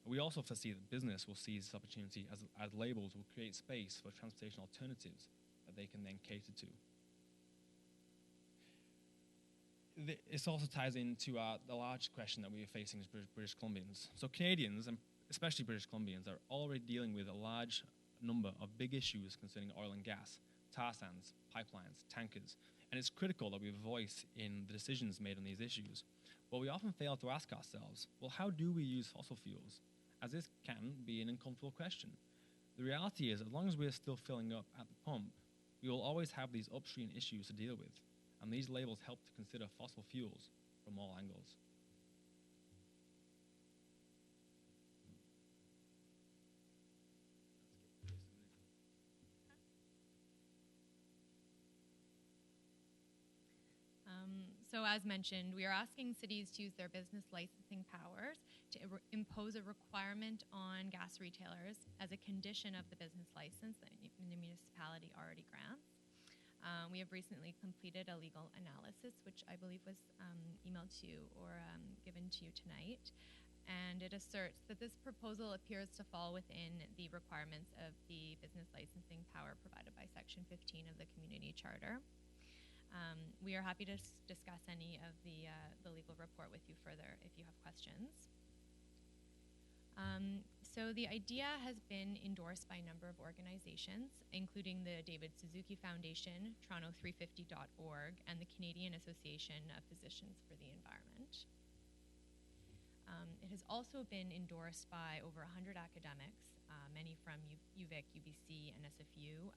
Speaker 8: We also foresee that business will seize this opportunity as labels will create space for transportation alternatives that they can then cater to. This also ties into the large question that we are facing as British Columbians. So Canadians, and especially British Columbians, are already dealing with a large number of big issues concerning oil and gas, tar sands, pipelines, tankers, and it's critical that we have a voice in the decisions made on these issues. But we often fail to ask ourselves, well, how do we use fossil fuels? As this can be an uncomfortable question. The reality is, as long as we are still filling up at the pump, we will always have these upstream issues to deal with, and these labels help to consider fossil fuels from all angles.
Speaker 7: So as mentioned, we are asking cities to use their business licensing powers to impose a requirement on gas retailers as a condition of the business license that the municipality already grants. We have recently completed a legal analysis, which I believe was emailed to you or given to you tonight. and it asserts that this proposal appears to fall within the requirements of the business licensing power provided by Section 15 of the Community Charter. We are happy to discuss any of the legal report with you further if you have questions. So the idea has been endorsed by a number of organizations, including the David Suzuki Foundation, Toronto350.org, and the Canadian Association of Physicians for the Environment. It has also been endorsed by over 100 academics, many from UVic, UBC, and SFU.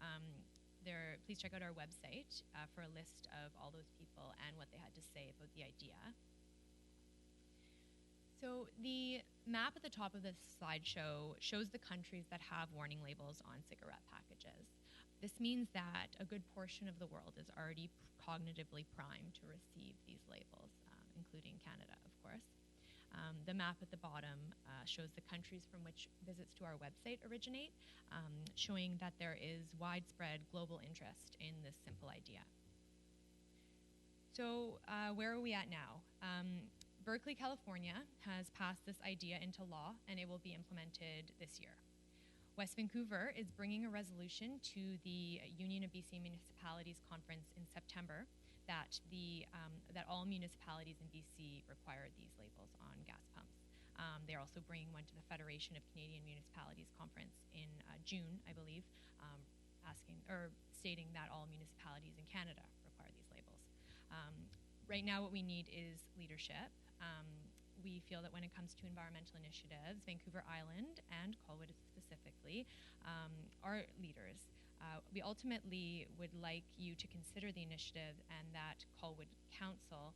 Speaker 7: Please check out our website for a list of all those people and what they had to say about the idea. So the map at the top of this slideshow shows the countries that have warning labels on cigarette packages. This means that a good portion of the world is already cognitively primed to receive these labels, including Canada, of course. The map at the bottom shows the countries from which visits to our website originate, showing that there is widespread global interest in this simple idea. So where are we at now? Berkeley, California has passed this idea into law, and it will be implemented this year. West Vancouver is bringing a resolution to the Union of BC Municipalities Conference in September that all municipalities in BC require these labels on gas pumps. They're also bringing one to the Federation of Canadian Municipalities Conference in June, I believe, stating that all municipalities in Canada require these labels. Right now, what we need is leadership. We feel that when it comes to environmental initiatives, Vancouver Island and Colwood specifically are leaders. We ultimately would like you to consider the initiative and that Colwood Council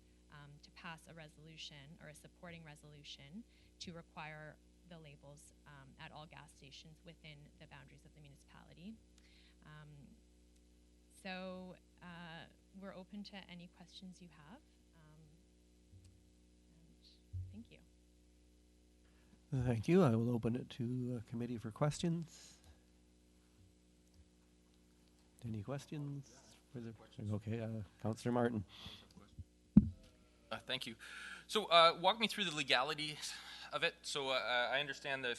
Speaker 7: to pass a resolution or a supporting resolution to require the labels at all gas stations within the boundaries of the municipality. So we're open to any questions you have. Thank you.
Speaker 1: Thank you. I will open it to committee for questions. Any questions? Okay, Councillor Martin.
Speaker 2: Thank you. So walk me through the legalities of it. So I understand the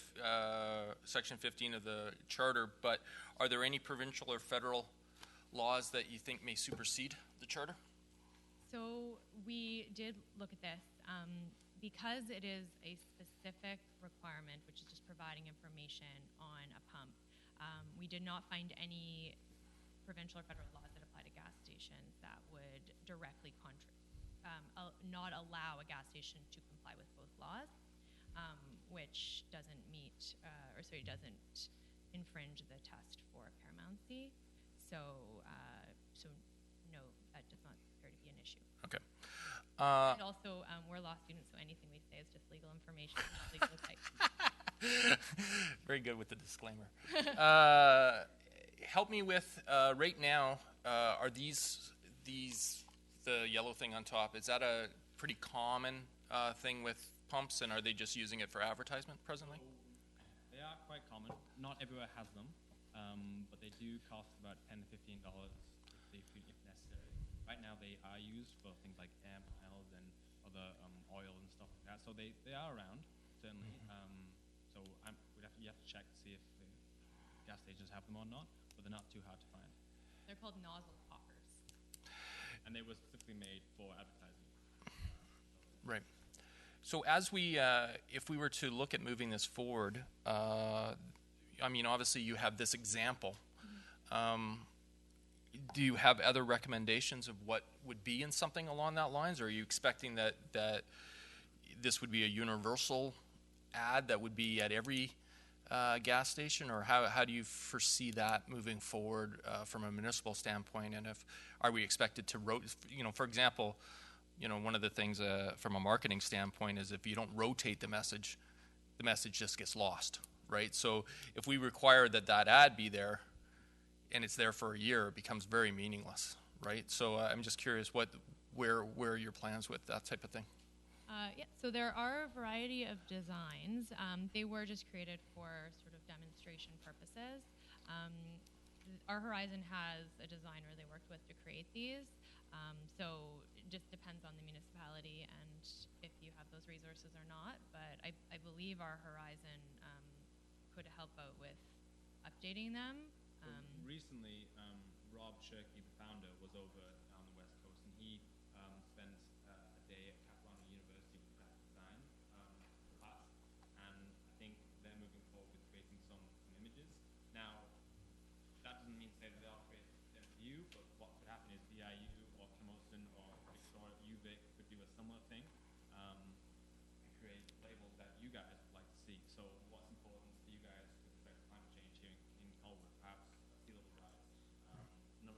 Speaker 2: Section 15 of the Charter, but are there any provincial or federal laws that you think may supersede the Charter?
Speaker 7: So we did look at this. Because it is a specific requirement, which is just providing information on a pump, we did not find any provincial or federal laws that apply to gas stations that would directly not allow a gas station to comply with both laws, which doesn't doesn't infringe the test for paramountcy. So no, that does not appear to be an issue.
Speaker 2: Okay.
Speaker 7: And also, we're law students, so anything we say is just legal information, not legal advice.
Speaker 2: Very good with the disclaimer. Help me with, right now, are these the yellow thing on top, is that a pretty common thing with pumps, and are they just using it for advertisement presently?
Speaker 8: They are quite common. Not everywhere has them, but they do cost about $10 to $15 if necessary. Right now, they are used for things like air miles and other oil and stuff like that. So they are around, certainly. So you have to check to see if the gas stations have them or not, but they're not too hard to find.
Speaker 7: They're called nozzle poppers.
Speaker 8: And they were specifically made for advertising.
Speaker 2: Right. So as if we were to look at moving this forward, I mean, obviously you have this example. Do you have other recommendations of what would be in something along that lines, or are you expecting that this would be a universal ad that would be at every gas station, or how do you foresee that moving forward from a municipal standpoint? And are we expected to for example, one of the things from a marketing standpoint is if you don't rotate the message just gets lost, right? So if we require that ad be there, and it's there for a year, it becomes very meaningless, right? So I'm just curious where are your plans with that type of thing?
Speaker 7: Yeah, so there are a variety of designs. They were just created for sort of demonstration purposes. our Horizon has a designer they worked with to create these. So it just depends on the municipality and if you have those resources or not. But I believe our Horizon could help out with updating them.
Speaker 8: Recently, Rob Shirky, the founder, was over on the West Coast, and he spent a day at Capilano University with graphic design class, and I think they're moving forward with creating some images. Now, that doesn't mean to say that they'll create them for you, but what could happen is BIU or Camosun or Victoria UVic could do a similar thing and create labels that you guys would like to see. So what's important to you guys with respect to climate change here in Colwood, perhaps sea level rise,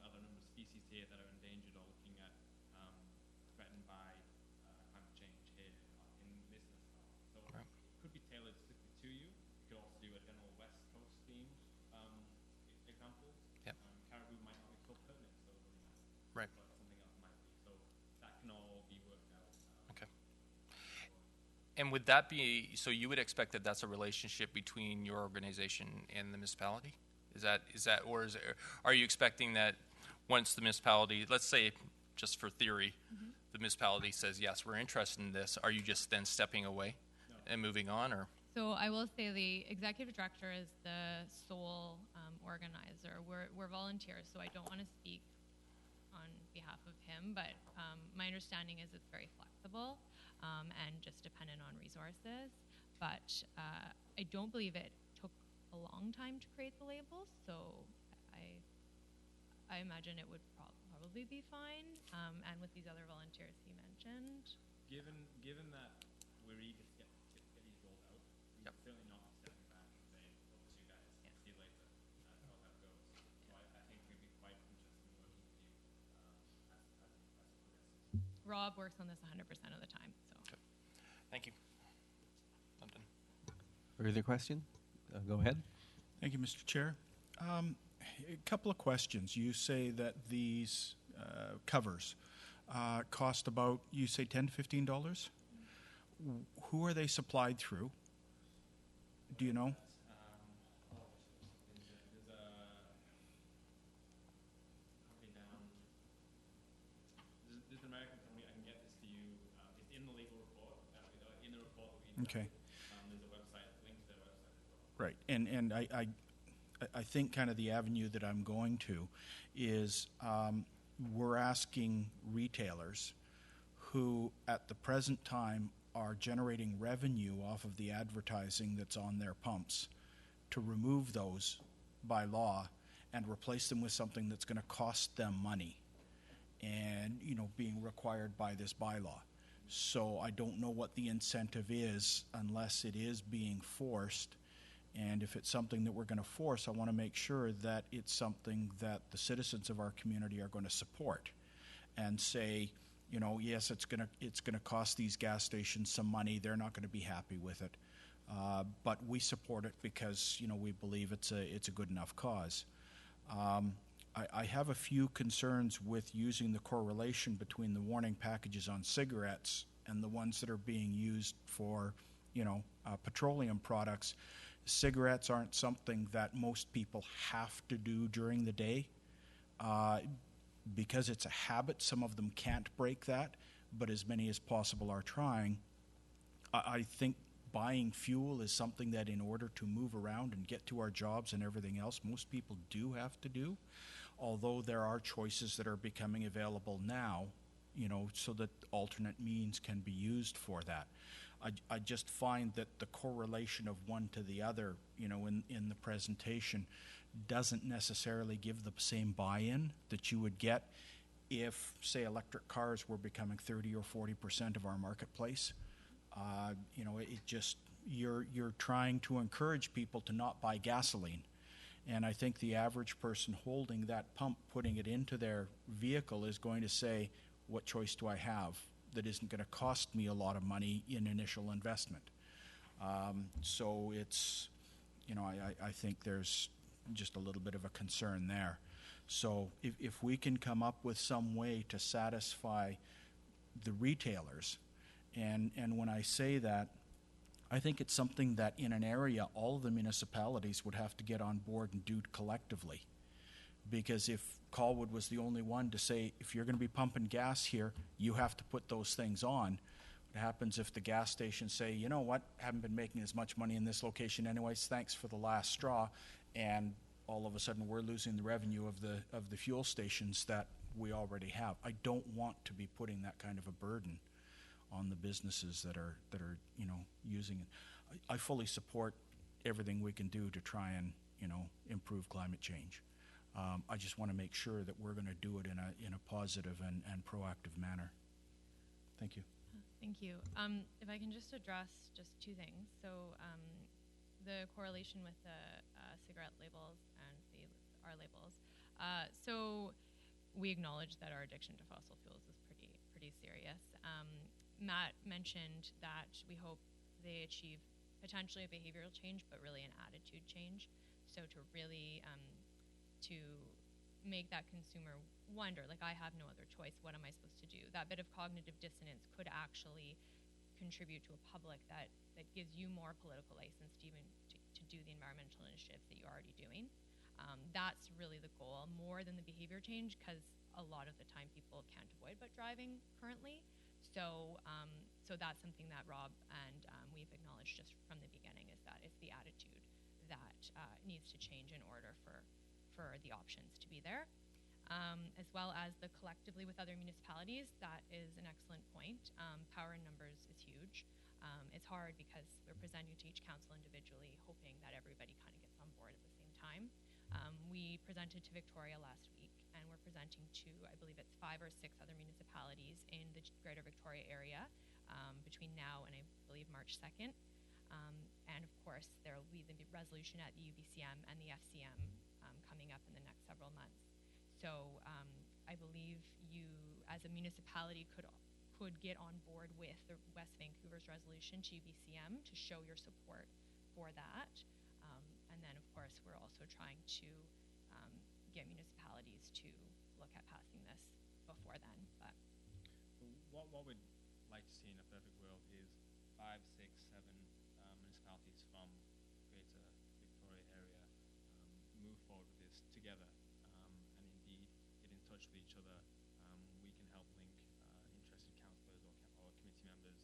Speaker 8: other number of species here that are endangered or looking at threatened by climate change here in this municipality. So
Speaker 2: Right.
Speaker 8: it could be tailored specifically to you. You could also do a general West Coast themed example.
Speaker 2: Yep.
Speaker 8: Caribou might not be so pertinent, so
Speaker 2: Right.
Speaker 8: but something else might be. So that can all be worked out.
Speaker 2: Okay. And would that be, so you would expect that that's a relationship between your organization and the municipality? Is that, or are you expecting that once the municipality, let's say, just for theory, the municipality says, yes, we're interested in this, are you just then stepping away and moving on, or?
Speaker 7: So I will say the executive director is the sole organizer. We're volunteers, so I don't want to speak on behalf of him, but my understanding is it's very flexible and just dependent on resources. But I don't believe it took a long time to create the labels, so I imagine it would probably be fine. And with these other volunteers he mentioned.
Speaker 8: Given that we're eager to get these rolled out,
Speaker 2: Yep.
Speaker 8: we're certainly not stepping back and saying, over to you guys, see you later, that's how that goes. So I think we'd be quite interested in working with you as it progresses.
Speaker 7: Rob works on this 100% of the time. So.
Speaker 2: Okay. Thank you. I'm done.
Speaker 1: Further question? Go ahead.
Speaker 6: Thank you, Mr. Chair. A couple of questions. You say that these covers cost about, you say $10 to $15? Who are they supplied through? Do you know?
Speaker 8: There's a company down. There's an American company. I can get this to you. It's in the legal report. In the report that we
Speaker 6: Okay.
Speaker 8: There's a website, link to their website as well.
Speaker 6: Right, and I think kind of the avenue that I'm going to is we're asking retailers who at the present time are generating revenue off of the advertising that's on their pumps to remove those by law and replace them with something that's going to cost them money and, you know, being required by this bylaw. So I don't know what the incentive is unless it is being forced. And if it's something that we're going to force, I want to make sure that it's something that the citizens of our community are going to support and say, you know, yes, it's going to cost these gas stations some money. They're not going to be happy with it, but we support it because, you know, we believe it's a good enough cause. I have a few concerns with using the correlation between the warning packages on cigarettes and the ones that are being used for, you know, petroleum products. Cigarettes aren't something that most people have to do during the day. Because it's a habit, some of them can't break that, but as many as possible are trying. I think buying fuel is something that in order to move around and get to our jobs and everything else, most people do have to do, although there are choices that are becoming available now, you know, so that alternate means can be used for that. I just find that the correlation of one to the other, you know, in the presentation doesn't necessarily give the same buy-in that you would get if, say, electric cars were becoming 30 or 40% of our marketplace. You know, it just, you're trying to encourage people to not buy gasoline. And I think the average person holding that pump, putting it into their vehicle, is going to say, what choice do I have that isn't going to cost me a lot of money in initial investment? So it's, you know, I think there's just a little bit of a concern there. So if we can come up with some way to satisfy the retailers, and when I say that, I think it's something that in an area all of the municipalities would have to get on board and do collectively, Because if Colwood was the only one to say, if you're going to be pumping gas here, you have to put those things on. What happens if the gas stations say, you know what, haven't been making as much money in this location anyways, thanks for the last straw, and all of a sudden we're losing the revenue of the fuel stations that we already have. I don't want to be putting that kind of a burden on the businesses that are using it. I fully support everything we can do to try and improve climate change. I just want to make sure that we're going to do it in a positive and proactive manner. Thank you.
Speaker 7: Thank you. If I can just address just two things. So the correlation with the cigarette labels and our labels. So we acknowledge that our addiction to fossil fuels is pretty serious. Matt mentioned that we hope they achieve potentially a behavioral change, but really an attitude change. So to really to make that consumer wonder, like, I have no other choice, what am I supposed to do? That bit of cognitive dissonance could actually contribute to a public that gives you more political license to even to do the environmental initiatives that you're already doing. That's really the goal, more than the behavior change, because a lot of the time people can't avoid but driving currently. So that's something that Rob and we've acknowledged just from the beginning, is that it's the attitude that needs to change in order for the options to be there. As well as the collectively with other municipalities, that is an excellent point. Power in numbers is huge. It's hard because we're presenting to each council individually, hoping that everybody kind of gets on board at the same time. We presented to Victoria last week, and we're presenting to, I believe it's 5 or 6 other municipalities in the Greater Victoria area between now and I believe March 2nd. And of course, there will be the resolution at the UBCM and the FCM coming up in the next several months. So I believe you, as a municipality, could get on board with the West Vancouver's resolution to UBCM to show your support for that. And then, of course, we're also trying to get municipalities to look at passing this before then. But
Speaker 8: what we'd like to see in a perfect world is 5, 6, 7 municipalities from Greater Victoria area move forward with this together, and indeed get in touch with each other. We can help link interested councillors or committee members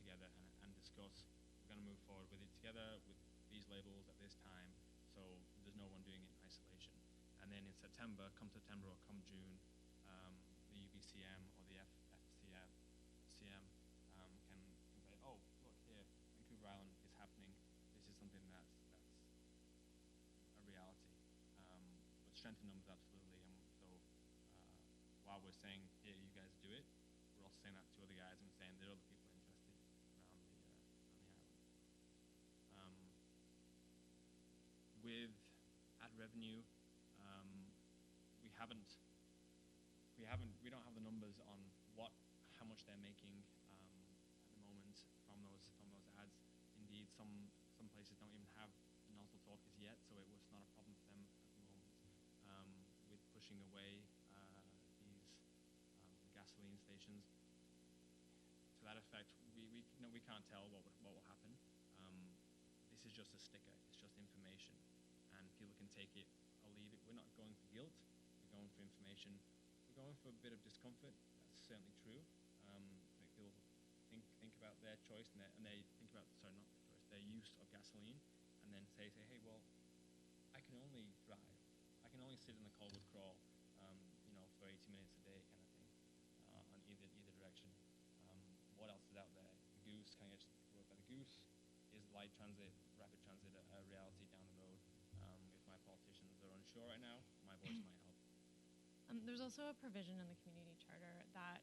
Speaker 8: together and discuss. We're going to move forward with it together with these labels at this time, so there's no one doing it in isolation. And then in September or come June, the UBCM or the FCM can say, oh, look here, Vancouver Island is happening. This is something that's a reality. But strength in numbers, absolutely. And so while we're saying, here, you guys do it, we're also saying that to other guys and saying there are other people interested around the island. With ad revenue, we don't have the numbers on how much they're making at the moment from those ads. Indeed, some places don't even have the nozzle talkers yet, so it's not a problem for them at the moment. With pushing away these gasoline stations, to that effect, we can't tell what will happen. This is just a sticker. It's just information, and people can take it or leave it. We're not going for guilt. We're going for information. We're going for a bit of discomfort. That's certainly true. That people think about their choice and they think about their use of gasoline, and then say, hey, well, I can only drive. I can only sit in the Colwood crawl, for 80 minutes a day, kind of thing, on either direction. What else is out there? The Goose, can I get to work by the Goose? Is light transit, rapid transit a reality down the road? If my politicians are unsure right now, my voice might help.
Speaker 7: there's also a provision in the community charter that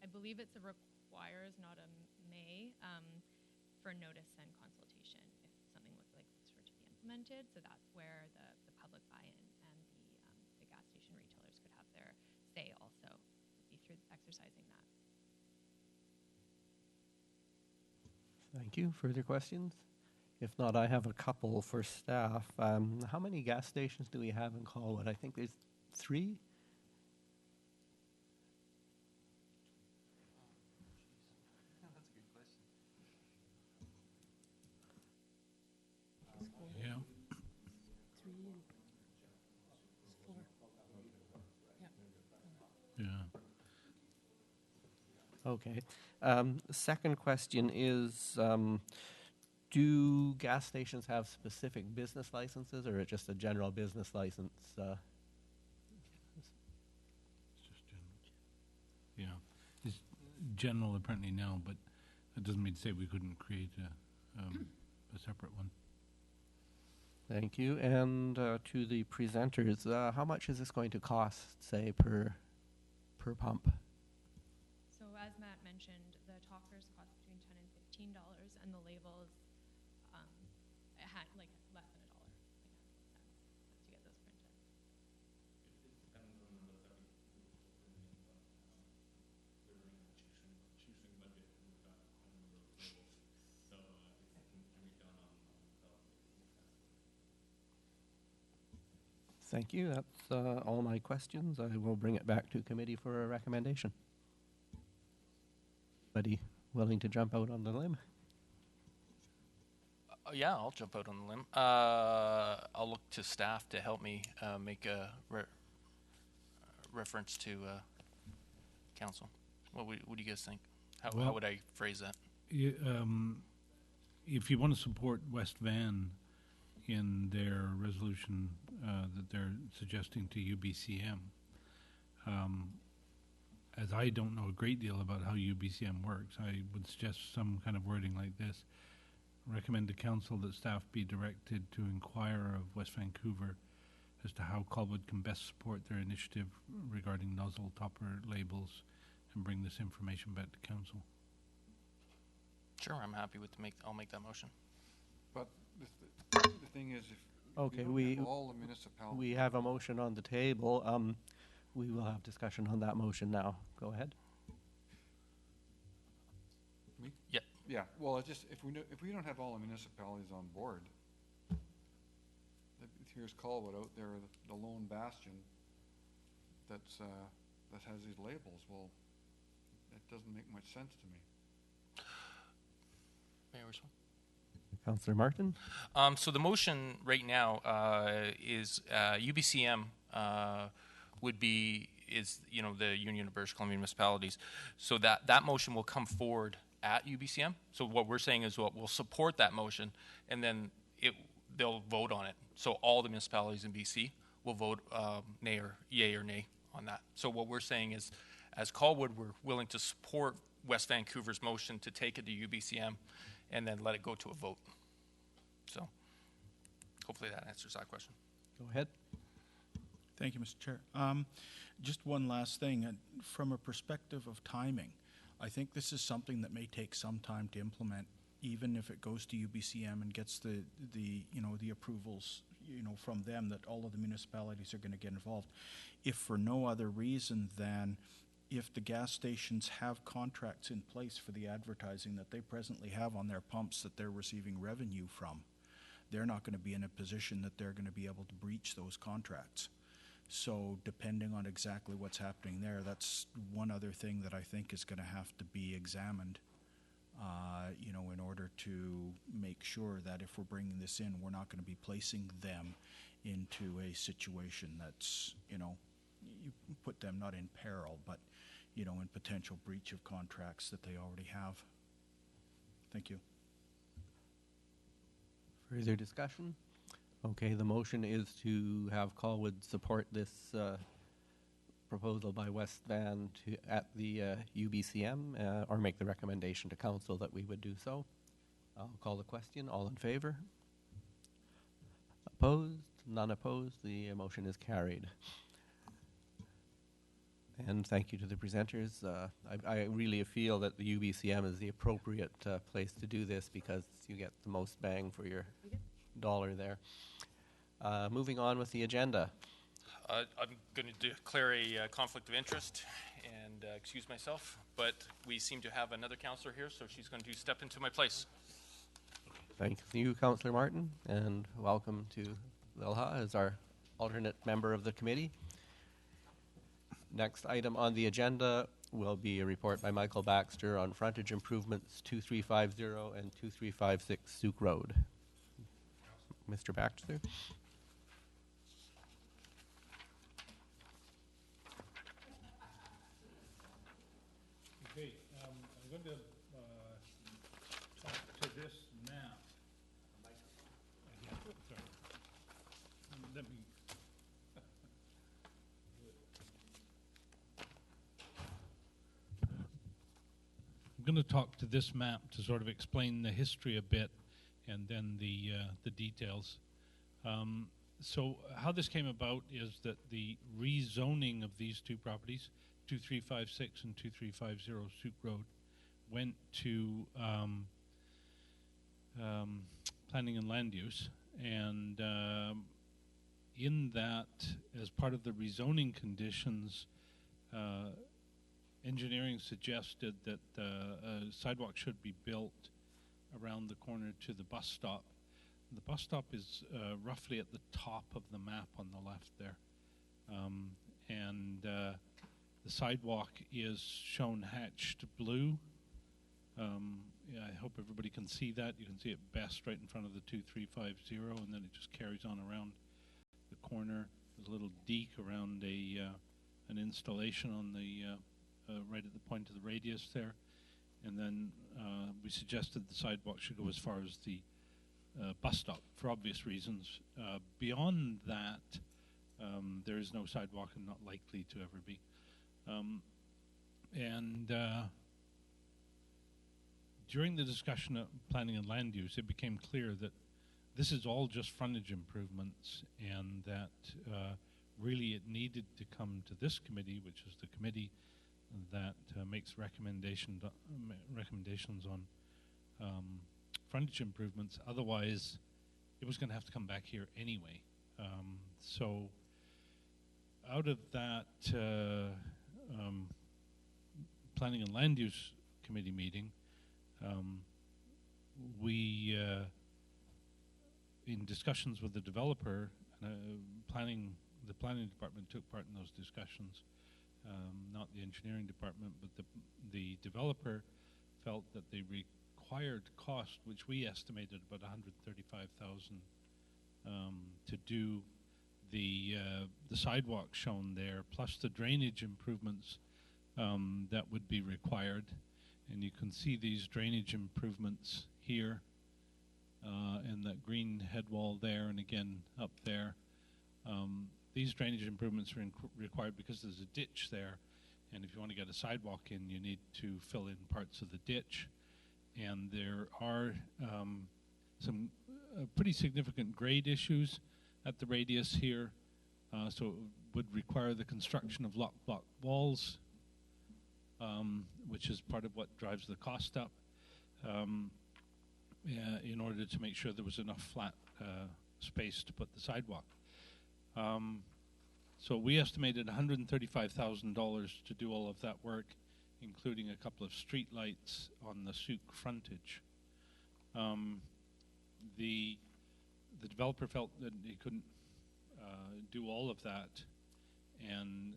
Speaker 7: I believe it's a requires, not a may, for notice and consultation if something like this were to be implemented. So that's where the public buy-in and the gas station retailers could have their say also, would be through exercising that.
Speaker 1: Thank you. Further questions? If not, I have a couple for staff. How many gas stations do we have in Colwood? I think there's 3.
Speaker 4: That's a good question.
Speaker 6: Yeah.
Speaker 5: 3 and 4.
Speaker 1: Okay. Second question is, do gas stations have specific business licenses, or just a general business license?
Speaker 3: It's just general. Yeah, it's general apparently now, but that doesn't mean to say we couldn't create a separate one.
Speaker 1: Thank you. And to the presenters, how much is this going to cost, say, per pump?
Speaker 7: So as Matt mentioned, the talkers cost between $10 and $15, and the labels it had like less than $1, like to get those printed.
Speaker 1: Thank you. That's all my questions. I will bring it back to committee for a recommendation. Anybody willing to jump out on the limb?
Speaker 2: Yeah, I'll jump out on the limb. I'll look to staff to help me make a reference to council. What do you guys think? How would I phrase that?
Speaker 3: If you want to support West Van in their resolution that they're suggesting to UBCM, as I don't know a great deal about how UBCM works, I would suggest some kind of wording like this. Recommend to council that staff be directed to inquire of West Vancouver as to how Colwood can best support their initiative regarding nozzle topper labels and bring this information back to council.
Speaker 2: Sure, I'm happy with I'll make that motion.
Speaker 4: But the thing is, if
Speaker 1: Okay,
Speaker 4: you don't have all the municipalities,
Speaker 1: We have a motion on the table. We will have discussion on that motion now. Go ahead.
Speaker 4: Me?
Speaker 2: Yeah.
Speaker 4: Yeah. Well, it's just if we don't have all the municipalities on board, here's Colwood out there, the lone bastion that has these labels. Well, it doesn't make much sense to me.
Speaker 2: May I respond?
Speaker 1: Councillor Martin?
Speaker 2: So the motion right now is UBCM is the Union of British Columbia Municipalities. So that motion will come forward at UBCM. So what we're saying is we'll support that motion, and then they'll vote on it. So all the municipalities in BC will vote yay or nay on that. So what we're saying is, as Colwood, we're willing to support West Vancouver's motion to take it to UBCM and then let it go to a vote. So hopefully that answers that question.
Speaker 1: Go ahead.
Speaker 6: Thank you, Mr. Chair. Just one last thing. From a perspective of timing, I think this is something that may take some time to implement, even if it goes to UBCM and gets the approvals from them that all of the municipalities are going to get involved. If for no other reason than if the gas stations have contracts in place for the advertising that they presently have on their pumps that they're receiving revenue from, they're not going to be in a position that they're going to be able to breach those contracts. So depending on exactly what's happening there, that's one other thing that I think is going to have to be examined, in order to make sure that if we're bringing this in, we're not going to be placing them into a situation that's, you put them not in peril, but, in potential breach of contracts that they already have. Thank you.
Speaker 1: Further discussion? Okay, the motion is to have Colwood support this proposal by West Van at the UBCM, or make the recommendation to council that we would do so. I'll call the question. All in favor? Opposed? None opposed. The motion is carried. And thank you to the presenters. I really feel that the UBCM is the appropriate place to do this because you get the most bang for your dollar there. Moving on with the agenda.
Speaker 2: I'm going to declare a conflict of interest and excuse myself, but we seem to have another councillor here, so she's going to step into my place.
Speaker 1: Thank you, Councillor Martin, and welcome to Lilha as our alternate member of the committee. Next item on the agenda will be a report by Michael Baxter on frontage improvements 2350 and 2356 Sooke Road. Mr. Baxter.
Speaker 3: Okay, going to talk to this map. Yeah, sorry. Let me. I'm going to talk to this map to sort of explain the history a bit, and then the details. So how this came about is that the rezoning of these two properties, 2356 and 2350 Sooke Road, went to planning and land use, and in that, as part of the rezoning conditions, engineering suggested that a sidewalk should be built around the corner to the bus stop. The bus stop is roughly at the top of the map on the left there. The sidewalk is shown hatched blue. Yeah, I hope everybody can see that. You can see it best right in front of the 2350, and then it just carries on around the corner. There's a little deke around an installation on the right at the point of the radius there. And then we suggested the sidewalk should go as far as the bus stop for obvious reasons. Beyond that, there is no sidewalk and not likely to ever be. During the discussion of planning and land use, it became clear that this is all just frontage improvements, and that really it needed to come to this committee, which is the committee that makes recommendations on frontage improvements. Otherwise, it was going to have to come back here anyway. So out of that planning and land use committee meeting, we, in discussions with the developer, the planning department took part in those discussions, not the engineering department, but the developer felt that the required cost, which we estimated about $135,000, to do the sidewalk shown there, plus the drainage improvements that would be required. And you can see these drainage improvements here, and that green head wall there, and again up there. These drainage improvements are required because there's a ditch there, and if you want to get a sidewalk in, you need to fill in parts of the ditch. And there are some pretty significant grade issues at the radius here, so it would require the construction of lock block walls, which is part of what drives the cost up, in order to make sure there was enough flat space to put the sidewalk. So we estimated $135,000 to do all of that work, including a couple of street lights on the Sooke frontage. The developer felt that he couldn't do all of that, and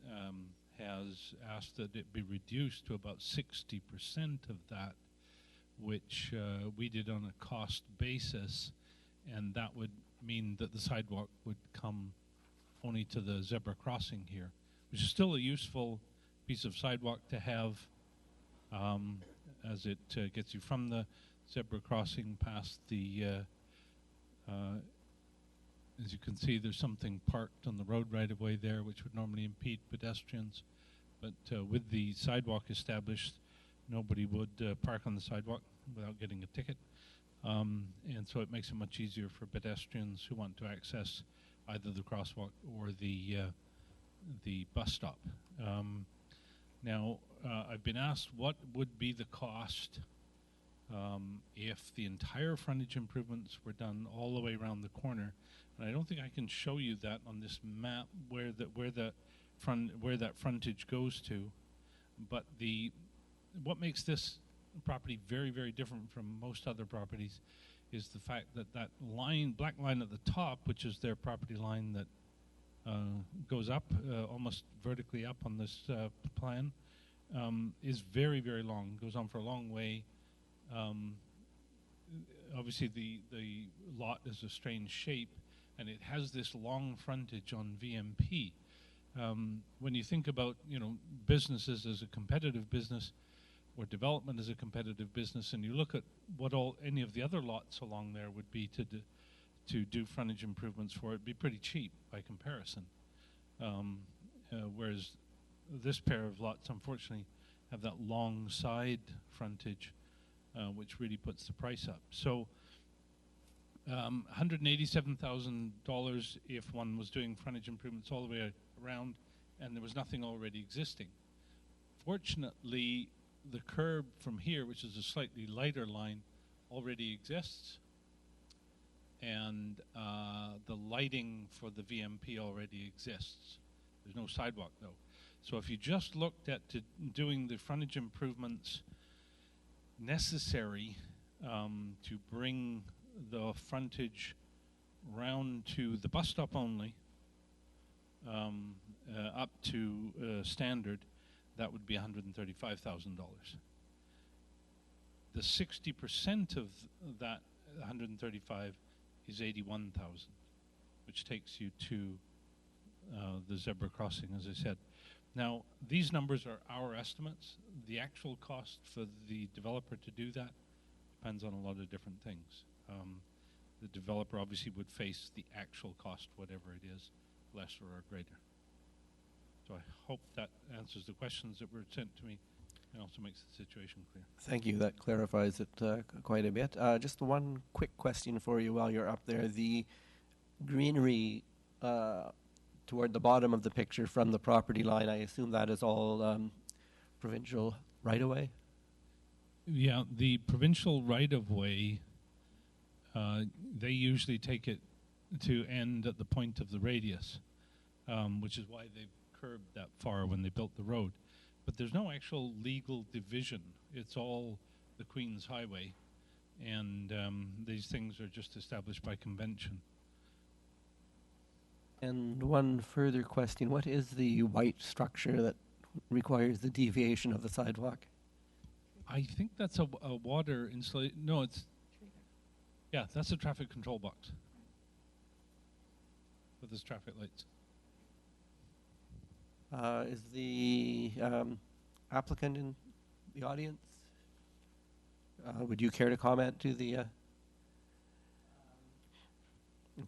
Speaker 3: has asked that it be reduced to about 60% of that, which we did on a cost basis, and that would mean that the sidewalk would come only to the zebra crossing here, which is still a useful piece of sidewalk to have, as it gets you from the zebra crossing past the as you can see, there's something parked on the road right of way there, which would normally impede pedestrians. But with the sidewalk established, nobody would park on the sidewalk without getting a ticket. And so it makes it much easier for pedestrians who want to access either the crosswalk or the bus stop. Now, I've been asked what would be the cost if the entire frontage improvements were done all the way around the corner. And I don't think I can show you that on this map where that frontage goes to. But what makes this property very, very different from most other properties is the fact that that line, black line at the top, which is their property line that goes up almost vertically up on this plan, is very, very long. Goes on for a long way. Obviously, the lot is a strange shape, and it has this long frontage on VMP. When you think about businesses as a competitive business, or development as a competitive business, and you look at what any of the other lots along there would be to do frontage improvements for, it'd be pretty cheap by comparison. Whereas this pair of lots, unfortunately, have that long side frontage, which really puts the price up. So $187,000 if one was doing frontage improvements all the way around and there was nothing already existing. Fortunately, the curb from here, which is a slightly lighter line, already exists. And the lighting for the VMP already exists. There's no sidewalk, though. So if you just looked at doing the frontage improvements necessary to bring the frontage round to the bus stop only, up to standard, that would be $135,000. The 60% of that 135 is 81,000, which takes you to the zebra crossing, as I said. Now, these numbers are our estimates. The actual cost for the developer to do that depends on a lot of different things. The developer obviously would face the actual cost, whatever it is, lesser or greater. So I hope that answers the questions that were sent to me and also makes the situation clear.
Speaker 1: Thank you. That clarifies it quite a bit. Just one quick question for you while you're up there. The greenery toward the bottom of the picture from the property line, I assume that is all provincial right-of-way?
Speaker 3: Yeah, the provincial right-of-way, they usually take it to end at the point of the radius, which is why they've curbed that far when they built the road. But there's no actual legal division. It's all the Queen's Highway, and these things are just established by convention.
Speaker 1: And one further question. What is the white structure that requires the deviation of the sidewalk?
Speaker 3: I think that's a water installation. No, it's... Yeah, that's a traffic control box with those traffic lights.
Speaker 1: Is the applicant in the audience? Would you care to comment to the...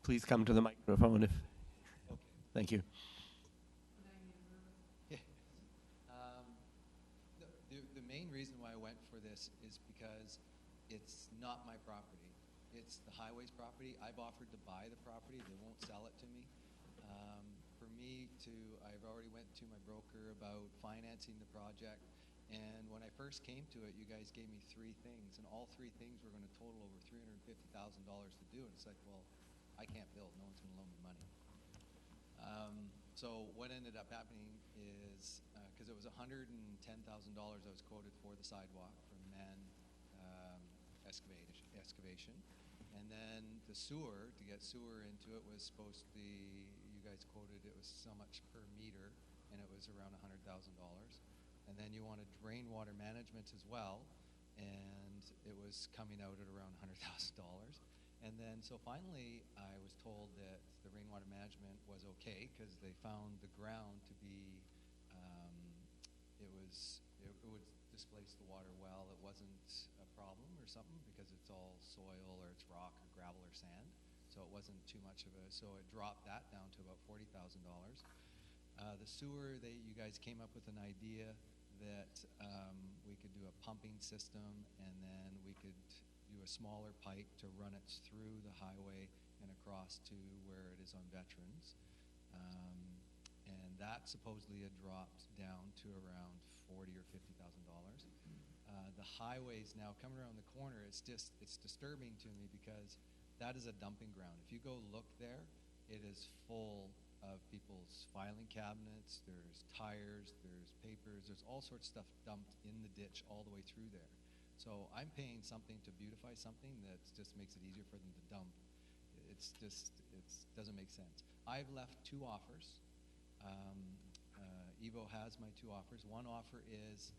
Speaker 1: please come to the microphone if...
Speaker 9: Okay.
Speaker 1: Thank you.
Speaker 9: The main reason why I went for this is because it's not my property. It's the highway's property. I've offered to buy the property. They won't sell it to me. For me I've already went to my broker about financing the project, and when I first came to it, you guys gave me 3 things, and all 3 things were going to total over $350,000 to do, and it's like, well, I can't build. No one's going to loan me money. So what ended up happening is, because it was $110,000 I was quoted for the sidewalk from excavation, and then the sewer, to get sewer into it, was supposed to be, you guys quoted it was so much per meter, and it was around $100,000. And then you wanted rainwater management as well, and it was coming out at around $100,000. And then, so finally, I was told that the rainwater management was okay because they found the ground to be, it would displace the water well. It wasn't a problem or something because it's all soil or it's rock or gravel or sand. So it wasn't too much of a, so it dropped that down to about $40,000. The sewer, you guys came up with an idea that we could do a pumping system, and then we could do a smaller pipe to run it through the highway and across to where it is on Veterans. And that supposedly had dropped down to around $40,000 or $50,000. The highways now coming around the corner, it's disturbing to me because that is a dumping ground. If you go look there, it is full of people's filing cabinets, there's tires, there's papers, there's all sorts of stuff dumped in the ditch all the way through there. So I'm paying something to beautify something that just makes it easier for them to dump. It doesn't make sense. I've left 2 offers. Evo has my 2 offers. One offer is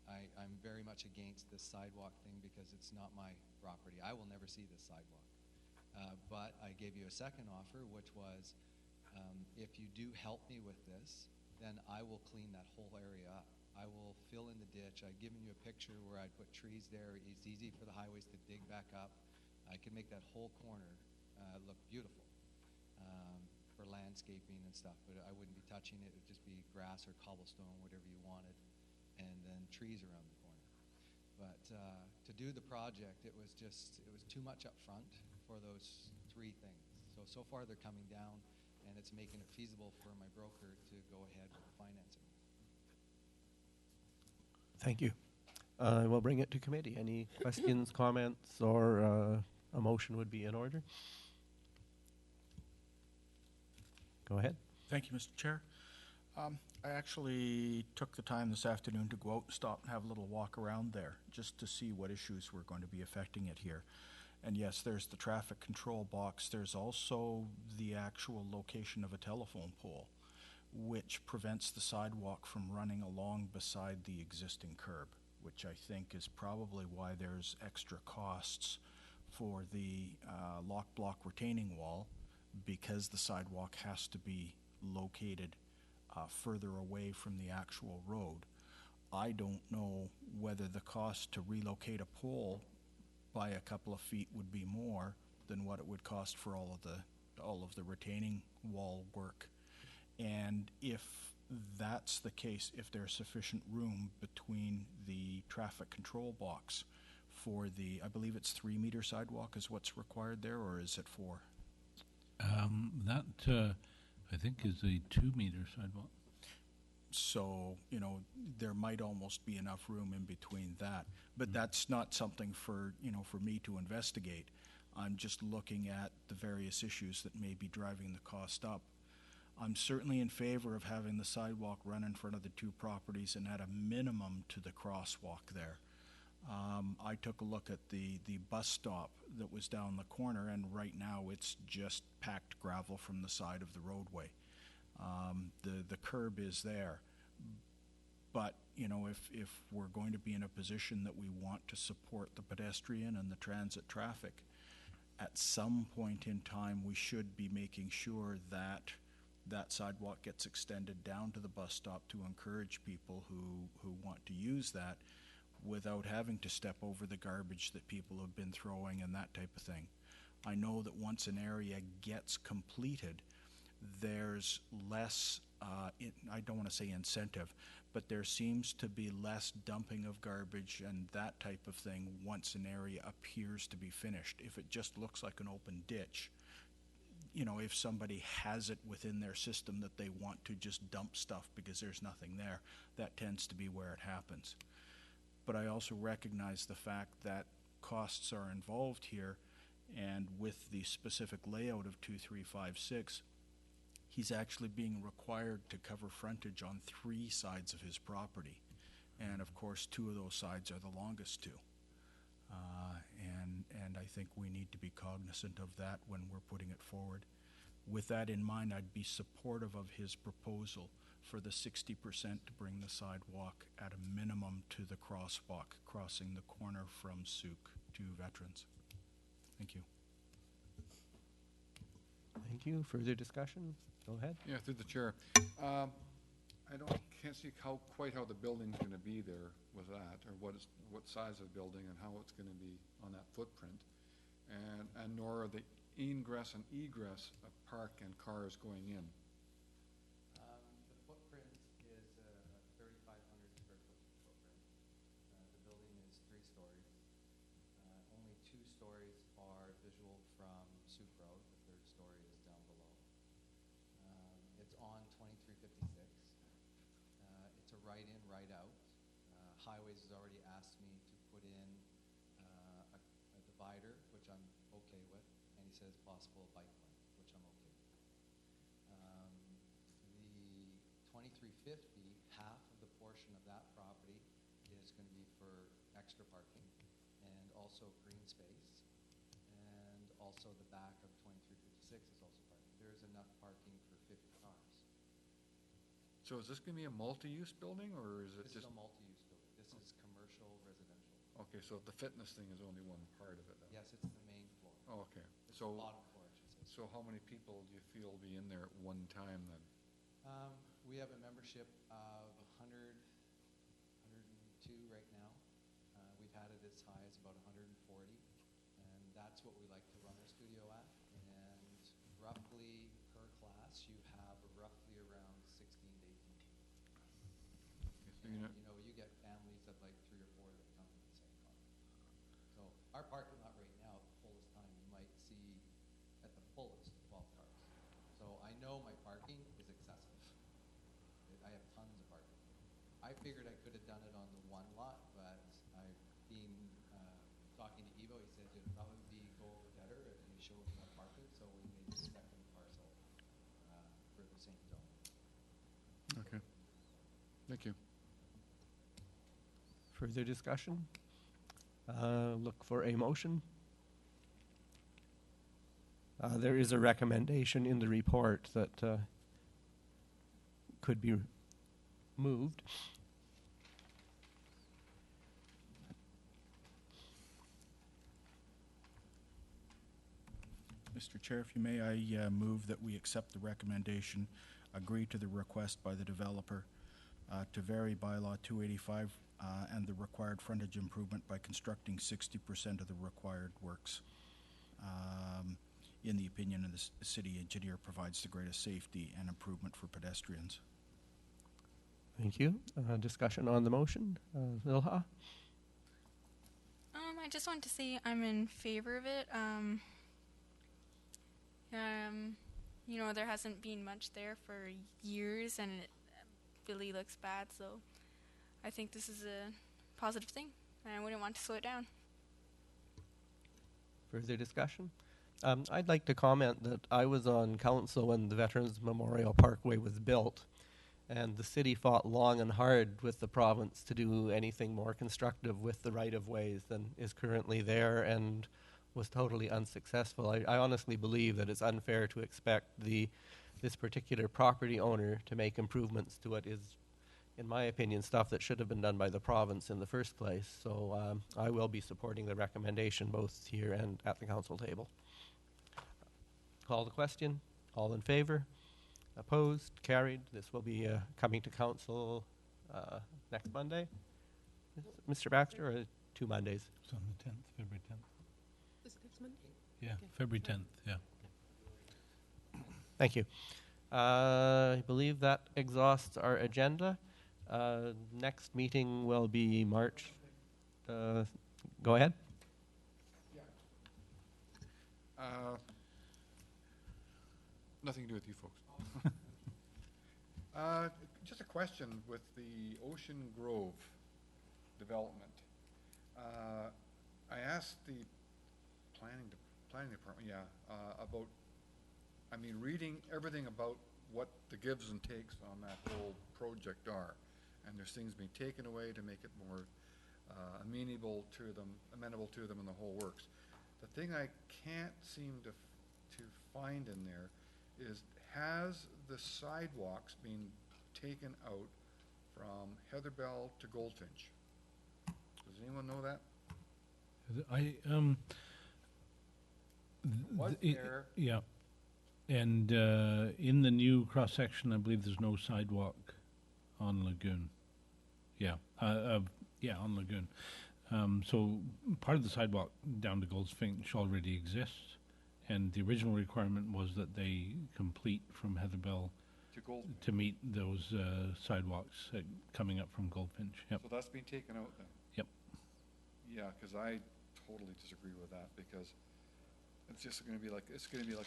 Speaker 9: I'm very much against this sidewalk thing because it's not my property. I will never see this sidewalk. But I gave you a second offer, which was if you do help me with this, then I will clean that whole area up. I will fill in the ditch. I've given you a picture where I'd put trees there. It's easy for the highways to dig back up. I can make that whole corner look beautiful for landscaping and stuff, but I wouldn't be touching it. It would just be grass or cobblestone, whatever you wanted, and then trees around the corner. But to do the project, it was too much up front for those three things. So far they're coming down, and it's making it feasible for my broker to go ahead with the financing.
Speaker 1: Thank you. We'll bring it to committee. Any questions, comments, or a motion would be in order? Go ahead.
Speaker 6: Thank you, Mr. Chair. I actually took the time this afternoon to go out and stop and have a little walk around there just to see what issues were going to be affecting it here. And yes, there's the traffic control box. There's also the actual location of a telephone pole, which prevents the sidewalk from running along beside the existing curb, which I think is probably why there's extra costs for the lock block retaining wall, because the sidewalk has to be located further away from the actual road. I don't know whether the cost to relocate a pole by a couple of feet would be more than what it would cost for all of the retaining wall work. And if that's the case, if there's sufficient room between the traffic control box for the, I believe it's 3 meter sidewalk is what's required there, or is it 4?
Speaker 3: That, I think, is a 2 meter sidewalk.
Speaker 6: So, you know, there might almost be enough room in between that. But that's not something for, you know, for me to investigate. I'm just looking at the various issues that may be driving the cost up. I'm certainly in favor of having the sidewalk run in front of the two properties and at a minimum to the crosswalk there. I took a look at the bus stop that was down the corner, and right now it's just packed gravel from the side of the roadway. The curb is there, but you know, if we're going to be in a position that we want to support the pedestrian and the transit traffic, at some point in time we should be making sure that that sidewalk gets extended down to the bus stop to encourage people who want to use that without having to step over the garbage that people have been throwing and that type of thing. I know that once an area gets completed, there's less, I don't want to say incentive, but there seems to be less dumping of garbage and that type of thing once an area appears to be finished. If it just looks like an open ditch, you know, if somebody has it within their system that they want to just dump stuff because there's nothing there, that tends to be where it happens. But I also recognize the fact that costs are involved here, and with the specific layout of 2356, he's actually being required to cover frontage on 3 sides of his property. And of course, 2 of those sides are the longest 2. And I think we need to be cognizant of that when we're putting it forward. With that in mind, I'd be supportive of his proposal for the 60% to bring the sidewalk at a minimum to the crosswalk crossing the corner from Sooke to Veterans. Thank you.
Speaker 1: Thank you. Further discussion? Go ahead.
Speaker 4: Yeah, through the chair. Can't see quite how the building's going to be there with that, or what size of building and how it's going to be on that footprint, and nor the ingress and egress of park and cars going in.
Speaker 9: The footprint is a 3,500 square foot footprint. The building is 3 stories. Only 2 stories are visual from Sooke Road. The 3rd story is down below. It's on 2356. It's a right in, right out. Highways has already asked me to put in a divider, which I'm okay with, and he says possible bike lane, which I'm okay with. The 2350, half of the portion of that property is going to be for extra parking and also green space, and also the back of 2356 is also parking. There's enough parking for 50 cars.
Speaker 4: So is this going to be a multi-use building, or is it
Speaker 9: This
Speaker 4: just?
Speaker 9: is a multi-use building. This is commercial, residential.
Speaker 4: Okay, so the fitness thing is only one part of it then?
Speaker 9: Yes, it's the main floor.
Speaker 4: Oh, okay.
Speaker 9: It's
Speaker 4: So,
Speaker 9: the bottom floor, I should say.
Speaker 4: so how many people do you feel will be in there at one time then?
Speaker 9: We have a membership of 100 had it as high as about 140, and that's what we like to run our studio at. And roughly per class, you have roughly around 16 to 18 people.
Speaker 4: So
Speaker 9: And,
Speaker 4: you're not-
Speaker 9: you know, you get families of like 3 or 4 that come to the same car. So our parking lot right now, at the fullest time, you might see at the fullest 12 cars. So I know my parking is excessive. I have tons of parking. I figured I could have done it on the one lot, but I've been talking to Evo. He said it'd probably go better if you showed more parking, so we made the second parcel for the same zone.
Speaker 4: Okay. Thank you.
Speaker 1: Further discussion? Look for a motion. There is a recommendation in the report that could be moved.
Speaker 6: Mr. Chair, if you may, I move that we accept the recommendation, agree to the request by the developer to vary bylaw 285 and the required frontage improvement by constructing 60% of the required works. In the opinion of the city engineer, provides the greatest safety and improvement for pedestrians.
Speaker 1: Thank you. Discussion on the motion. Ilha?
Speaker 10: I just wanted to say I'm in favor of it. You know, there hasn't been much there for years, and it really looks bad. So I think this is a positive thing, and I wouldn't want to slow it down.
Speaker 1: Further discussion? I'd like to comment that I was on council when the Veterans Memorial Parkway was built, and the city fought long and hard with the province to do anything more constructive with the right-of-ways than is currently there, and was totally unsuccessful. I honestly believe that it's unfair to expect this particular property owner to make improvements to what is, in my opinion, stuff that should have been done by the province in the first place. So I will be supporting the recommendation both here and at the council table. Call the question. All in favor? Opposed? Carried. This will be coming to council next Monday. Mr. Baxter, or 2 Mondays?
Speaker 3: It's on the 10th, February 10th.
Speaker 5: Is it next Monday?
Speaker 3: Yeah,
Speaker 5: Okay.
Speaker 3: February 10th, yeah.
Speaker 1: Thank you. I believe that exhausts our agenda. Next meeting will be March. Go ahead.
Speaker 4: Nothing to do with you folks. Just a question with the Ocean Grove development. I asked the planning department, about, reading everything about what the gives and takes on that whole project are. And there's things being taken away to make it more amenable to them in the whole works. The thing I can't seem to find in there is, has the sidewalks been taken out from Heatherbell to Goldfinch? Does anyone know that? Was there?
Speaker 3: Yeah, and in the new cross-section, I believe there's no sidewalk on Lagoon. Yeah, on Lagoon. So part of the sidewalk down to Goldfinch already exists, and the original requirement was that they complete from Heatherbell to meet those sidewalks coming up from Goldfinch. Yep.
Speaker 4: So that's been taken out then?
Speaker 3: Yep.
Speaker 4: Yeah, because I totally disagree with that, because it's just going to be like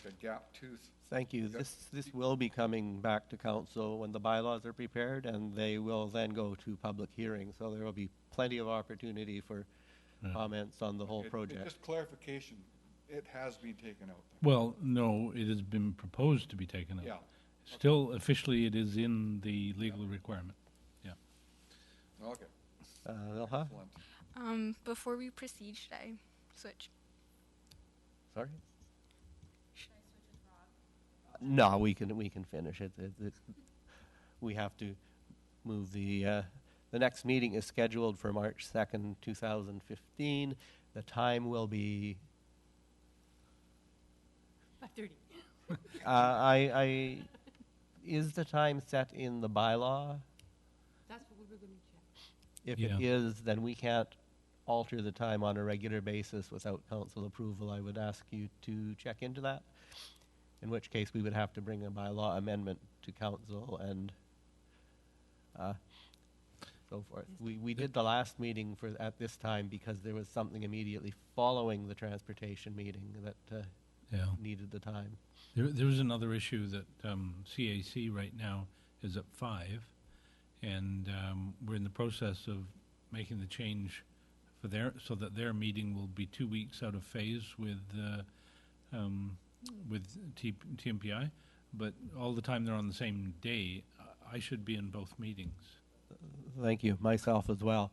Speaker 4: a gap tooth.
Speaker 1: Thank you.
Speaker 4: Yep.
Speaker 1: This will be coming back to council when the bylaws are prepared, and they will then go to public hearing. So there will be plenty of opportunity for comments on the whole project.
Speaker 4: Just clarification, it has been taken out then?
Speaker 3: Well, no, it has been proposed to be taken out.
Speaker 4: Yeah.
Speaker 3: Still, officially, it is in the legal requirement. Yeah.
Speaker 4: Okay.
Speaker 1: Ilha?
Speaker 4: Excellent.
Speaker 10: Before we proceed, should I switch?
Speaker 1: Sorry? No, we can finish it. We have to move the next meeting is scheduled for March 2nd, 2015. The time will be
Speaker 5: 5:30.
Speaker 1: Is the time set in the bylaw?
Speaker 5: That's what we were going to check.
Speaker 1: If
Speaker 3: Yeah.
Speaker 1: it is, then we can't alter the time on a regular basis without council approval, I would ask you to check into that. In which case, we would have to bring a bylaw amendment to council and so forth. We did the last meeting at this time because there was something immediately following the transportation meeting that needed the time.
Speaker 3: There was another issue that CAC right now is at 5, and we're in the process of making the change for so that their meeting will be 2 weeks out of phase with TMPI, but all the time they're on the same day. I should be in both meetings.
Speaker 1: Thank you. Myself as well.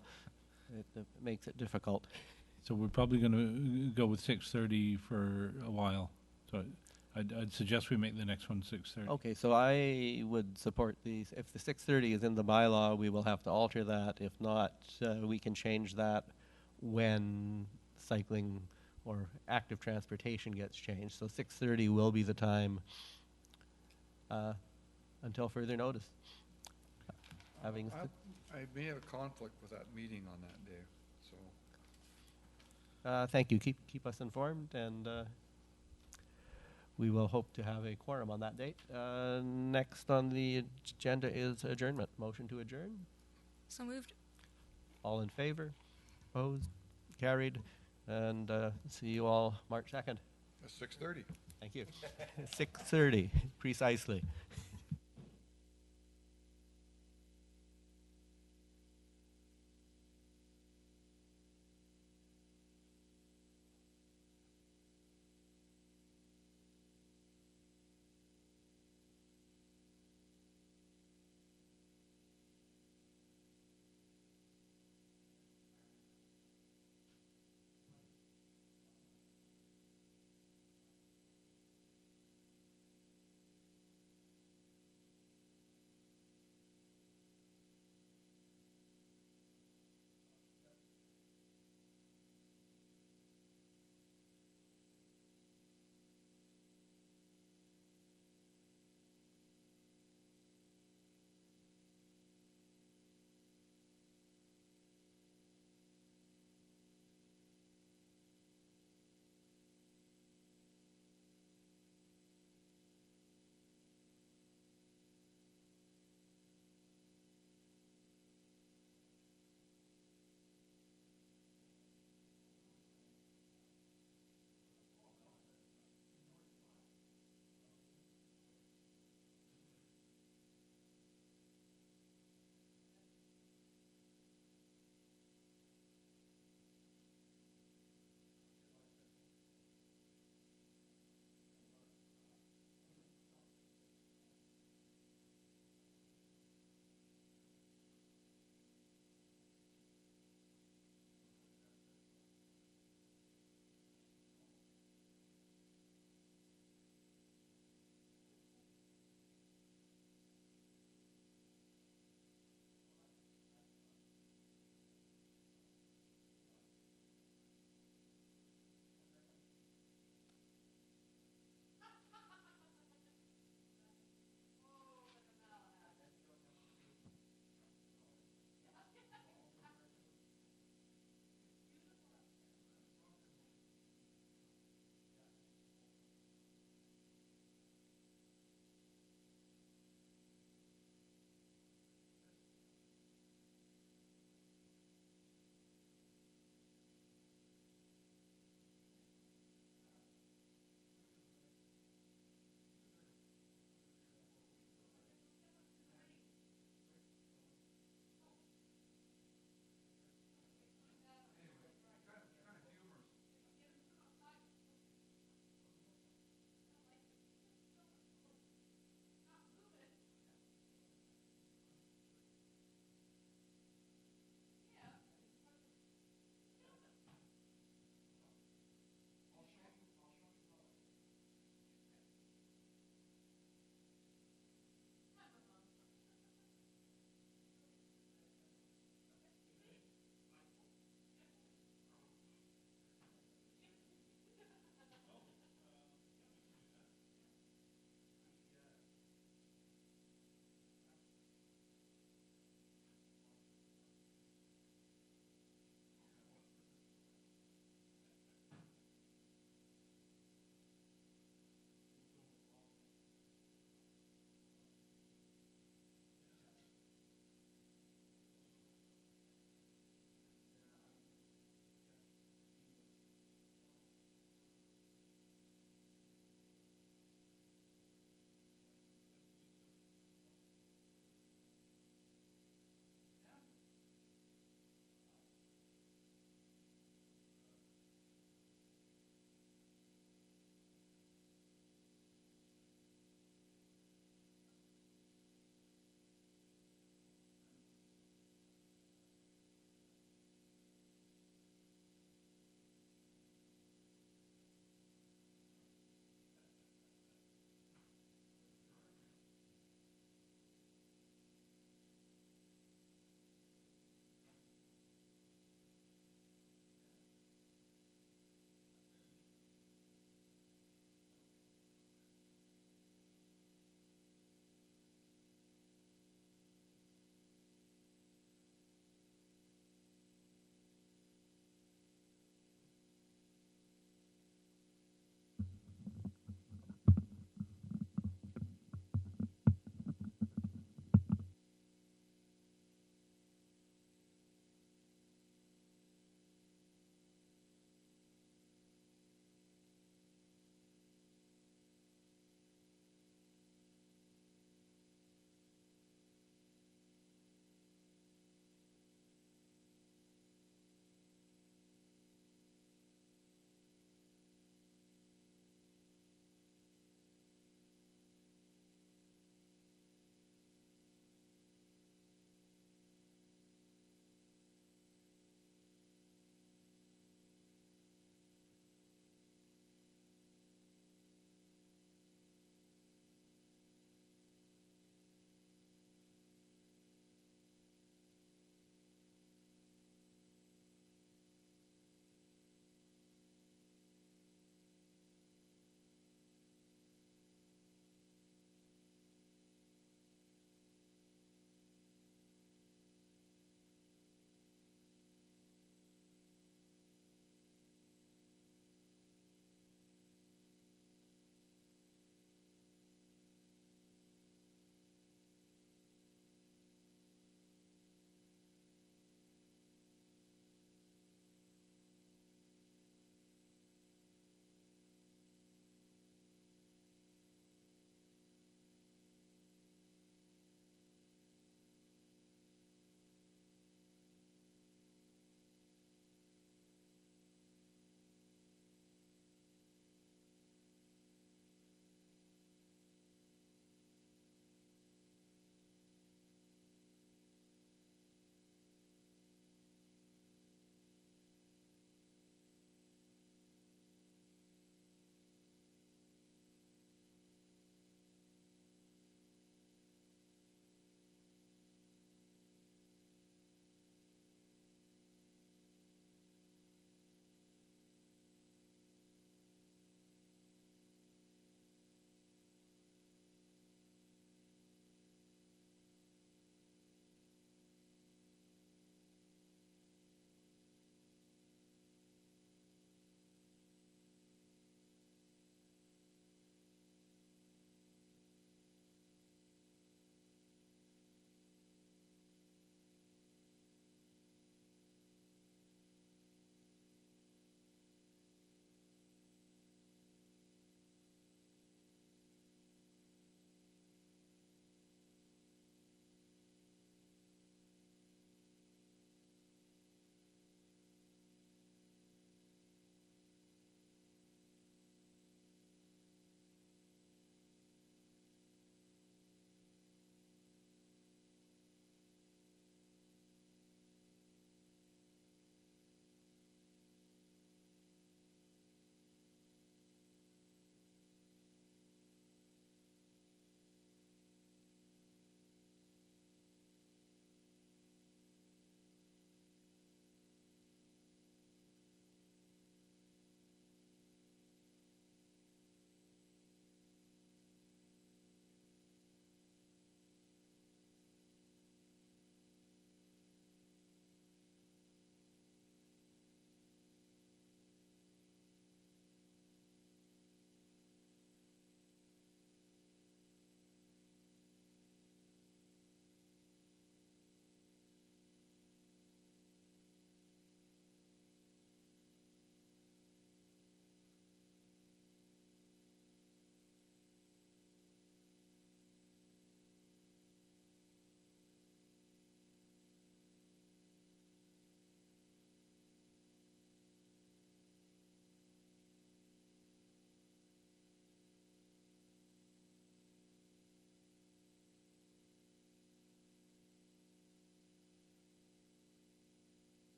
Speaker 1: It makes it difficult.
Speaker 3: So we're probably going to go with 6:30 for a while. So I'd suggest we make the next one 6:30.
Speaker 1: Okay, so I would support these. If the 6:30 is in the bylaw, we will have to alter that. If not, we can change that when cycling or active transportation gets changed. So 6:30 will be the time until further notice.
Speaker 4: I may have a conflict with that meeting on that day, so.
Speaker 1: Thank you. Keep us informed, and we will hope to have a quorum on that date. Next on the agenda is adjournment. Motion to adjourn.
Speaker 10: So moved.
Speaker 1: All in favor? Opposed? Carried. And see you all March 2nd.
Speaker 4: That's 6:30.
Speaker 1: Thank you. 6:30, precisely.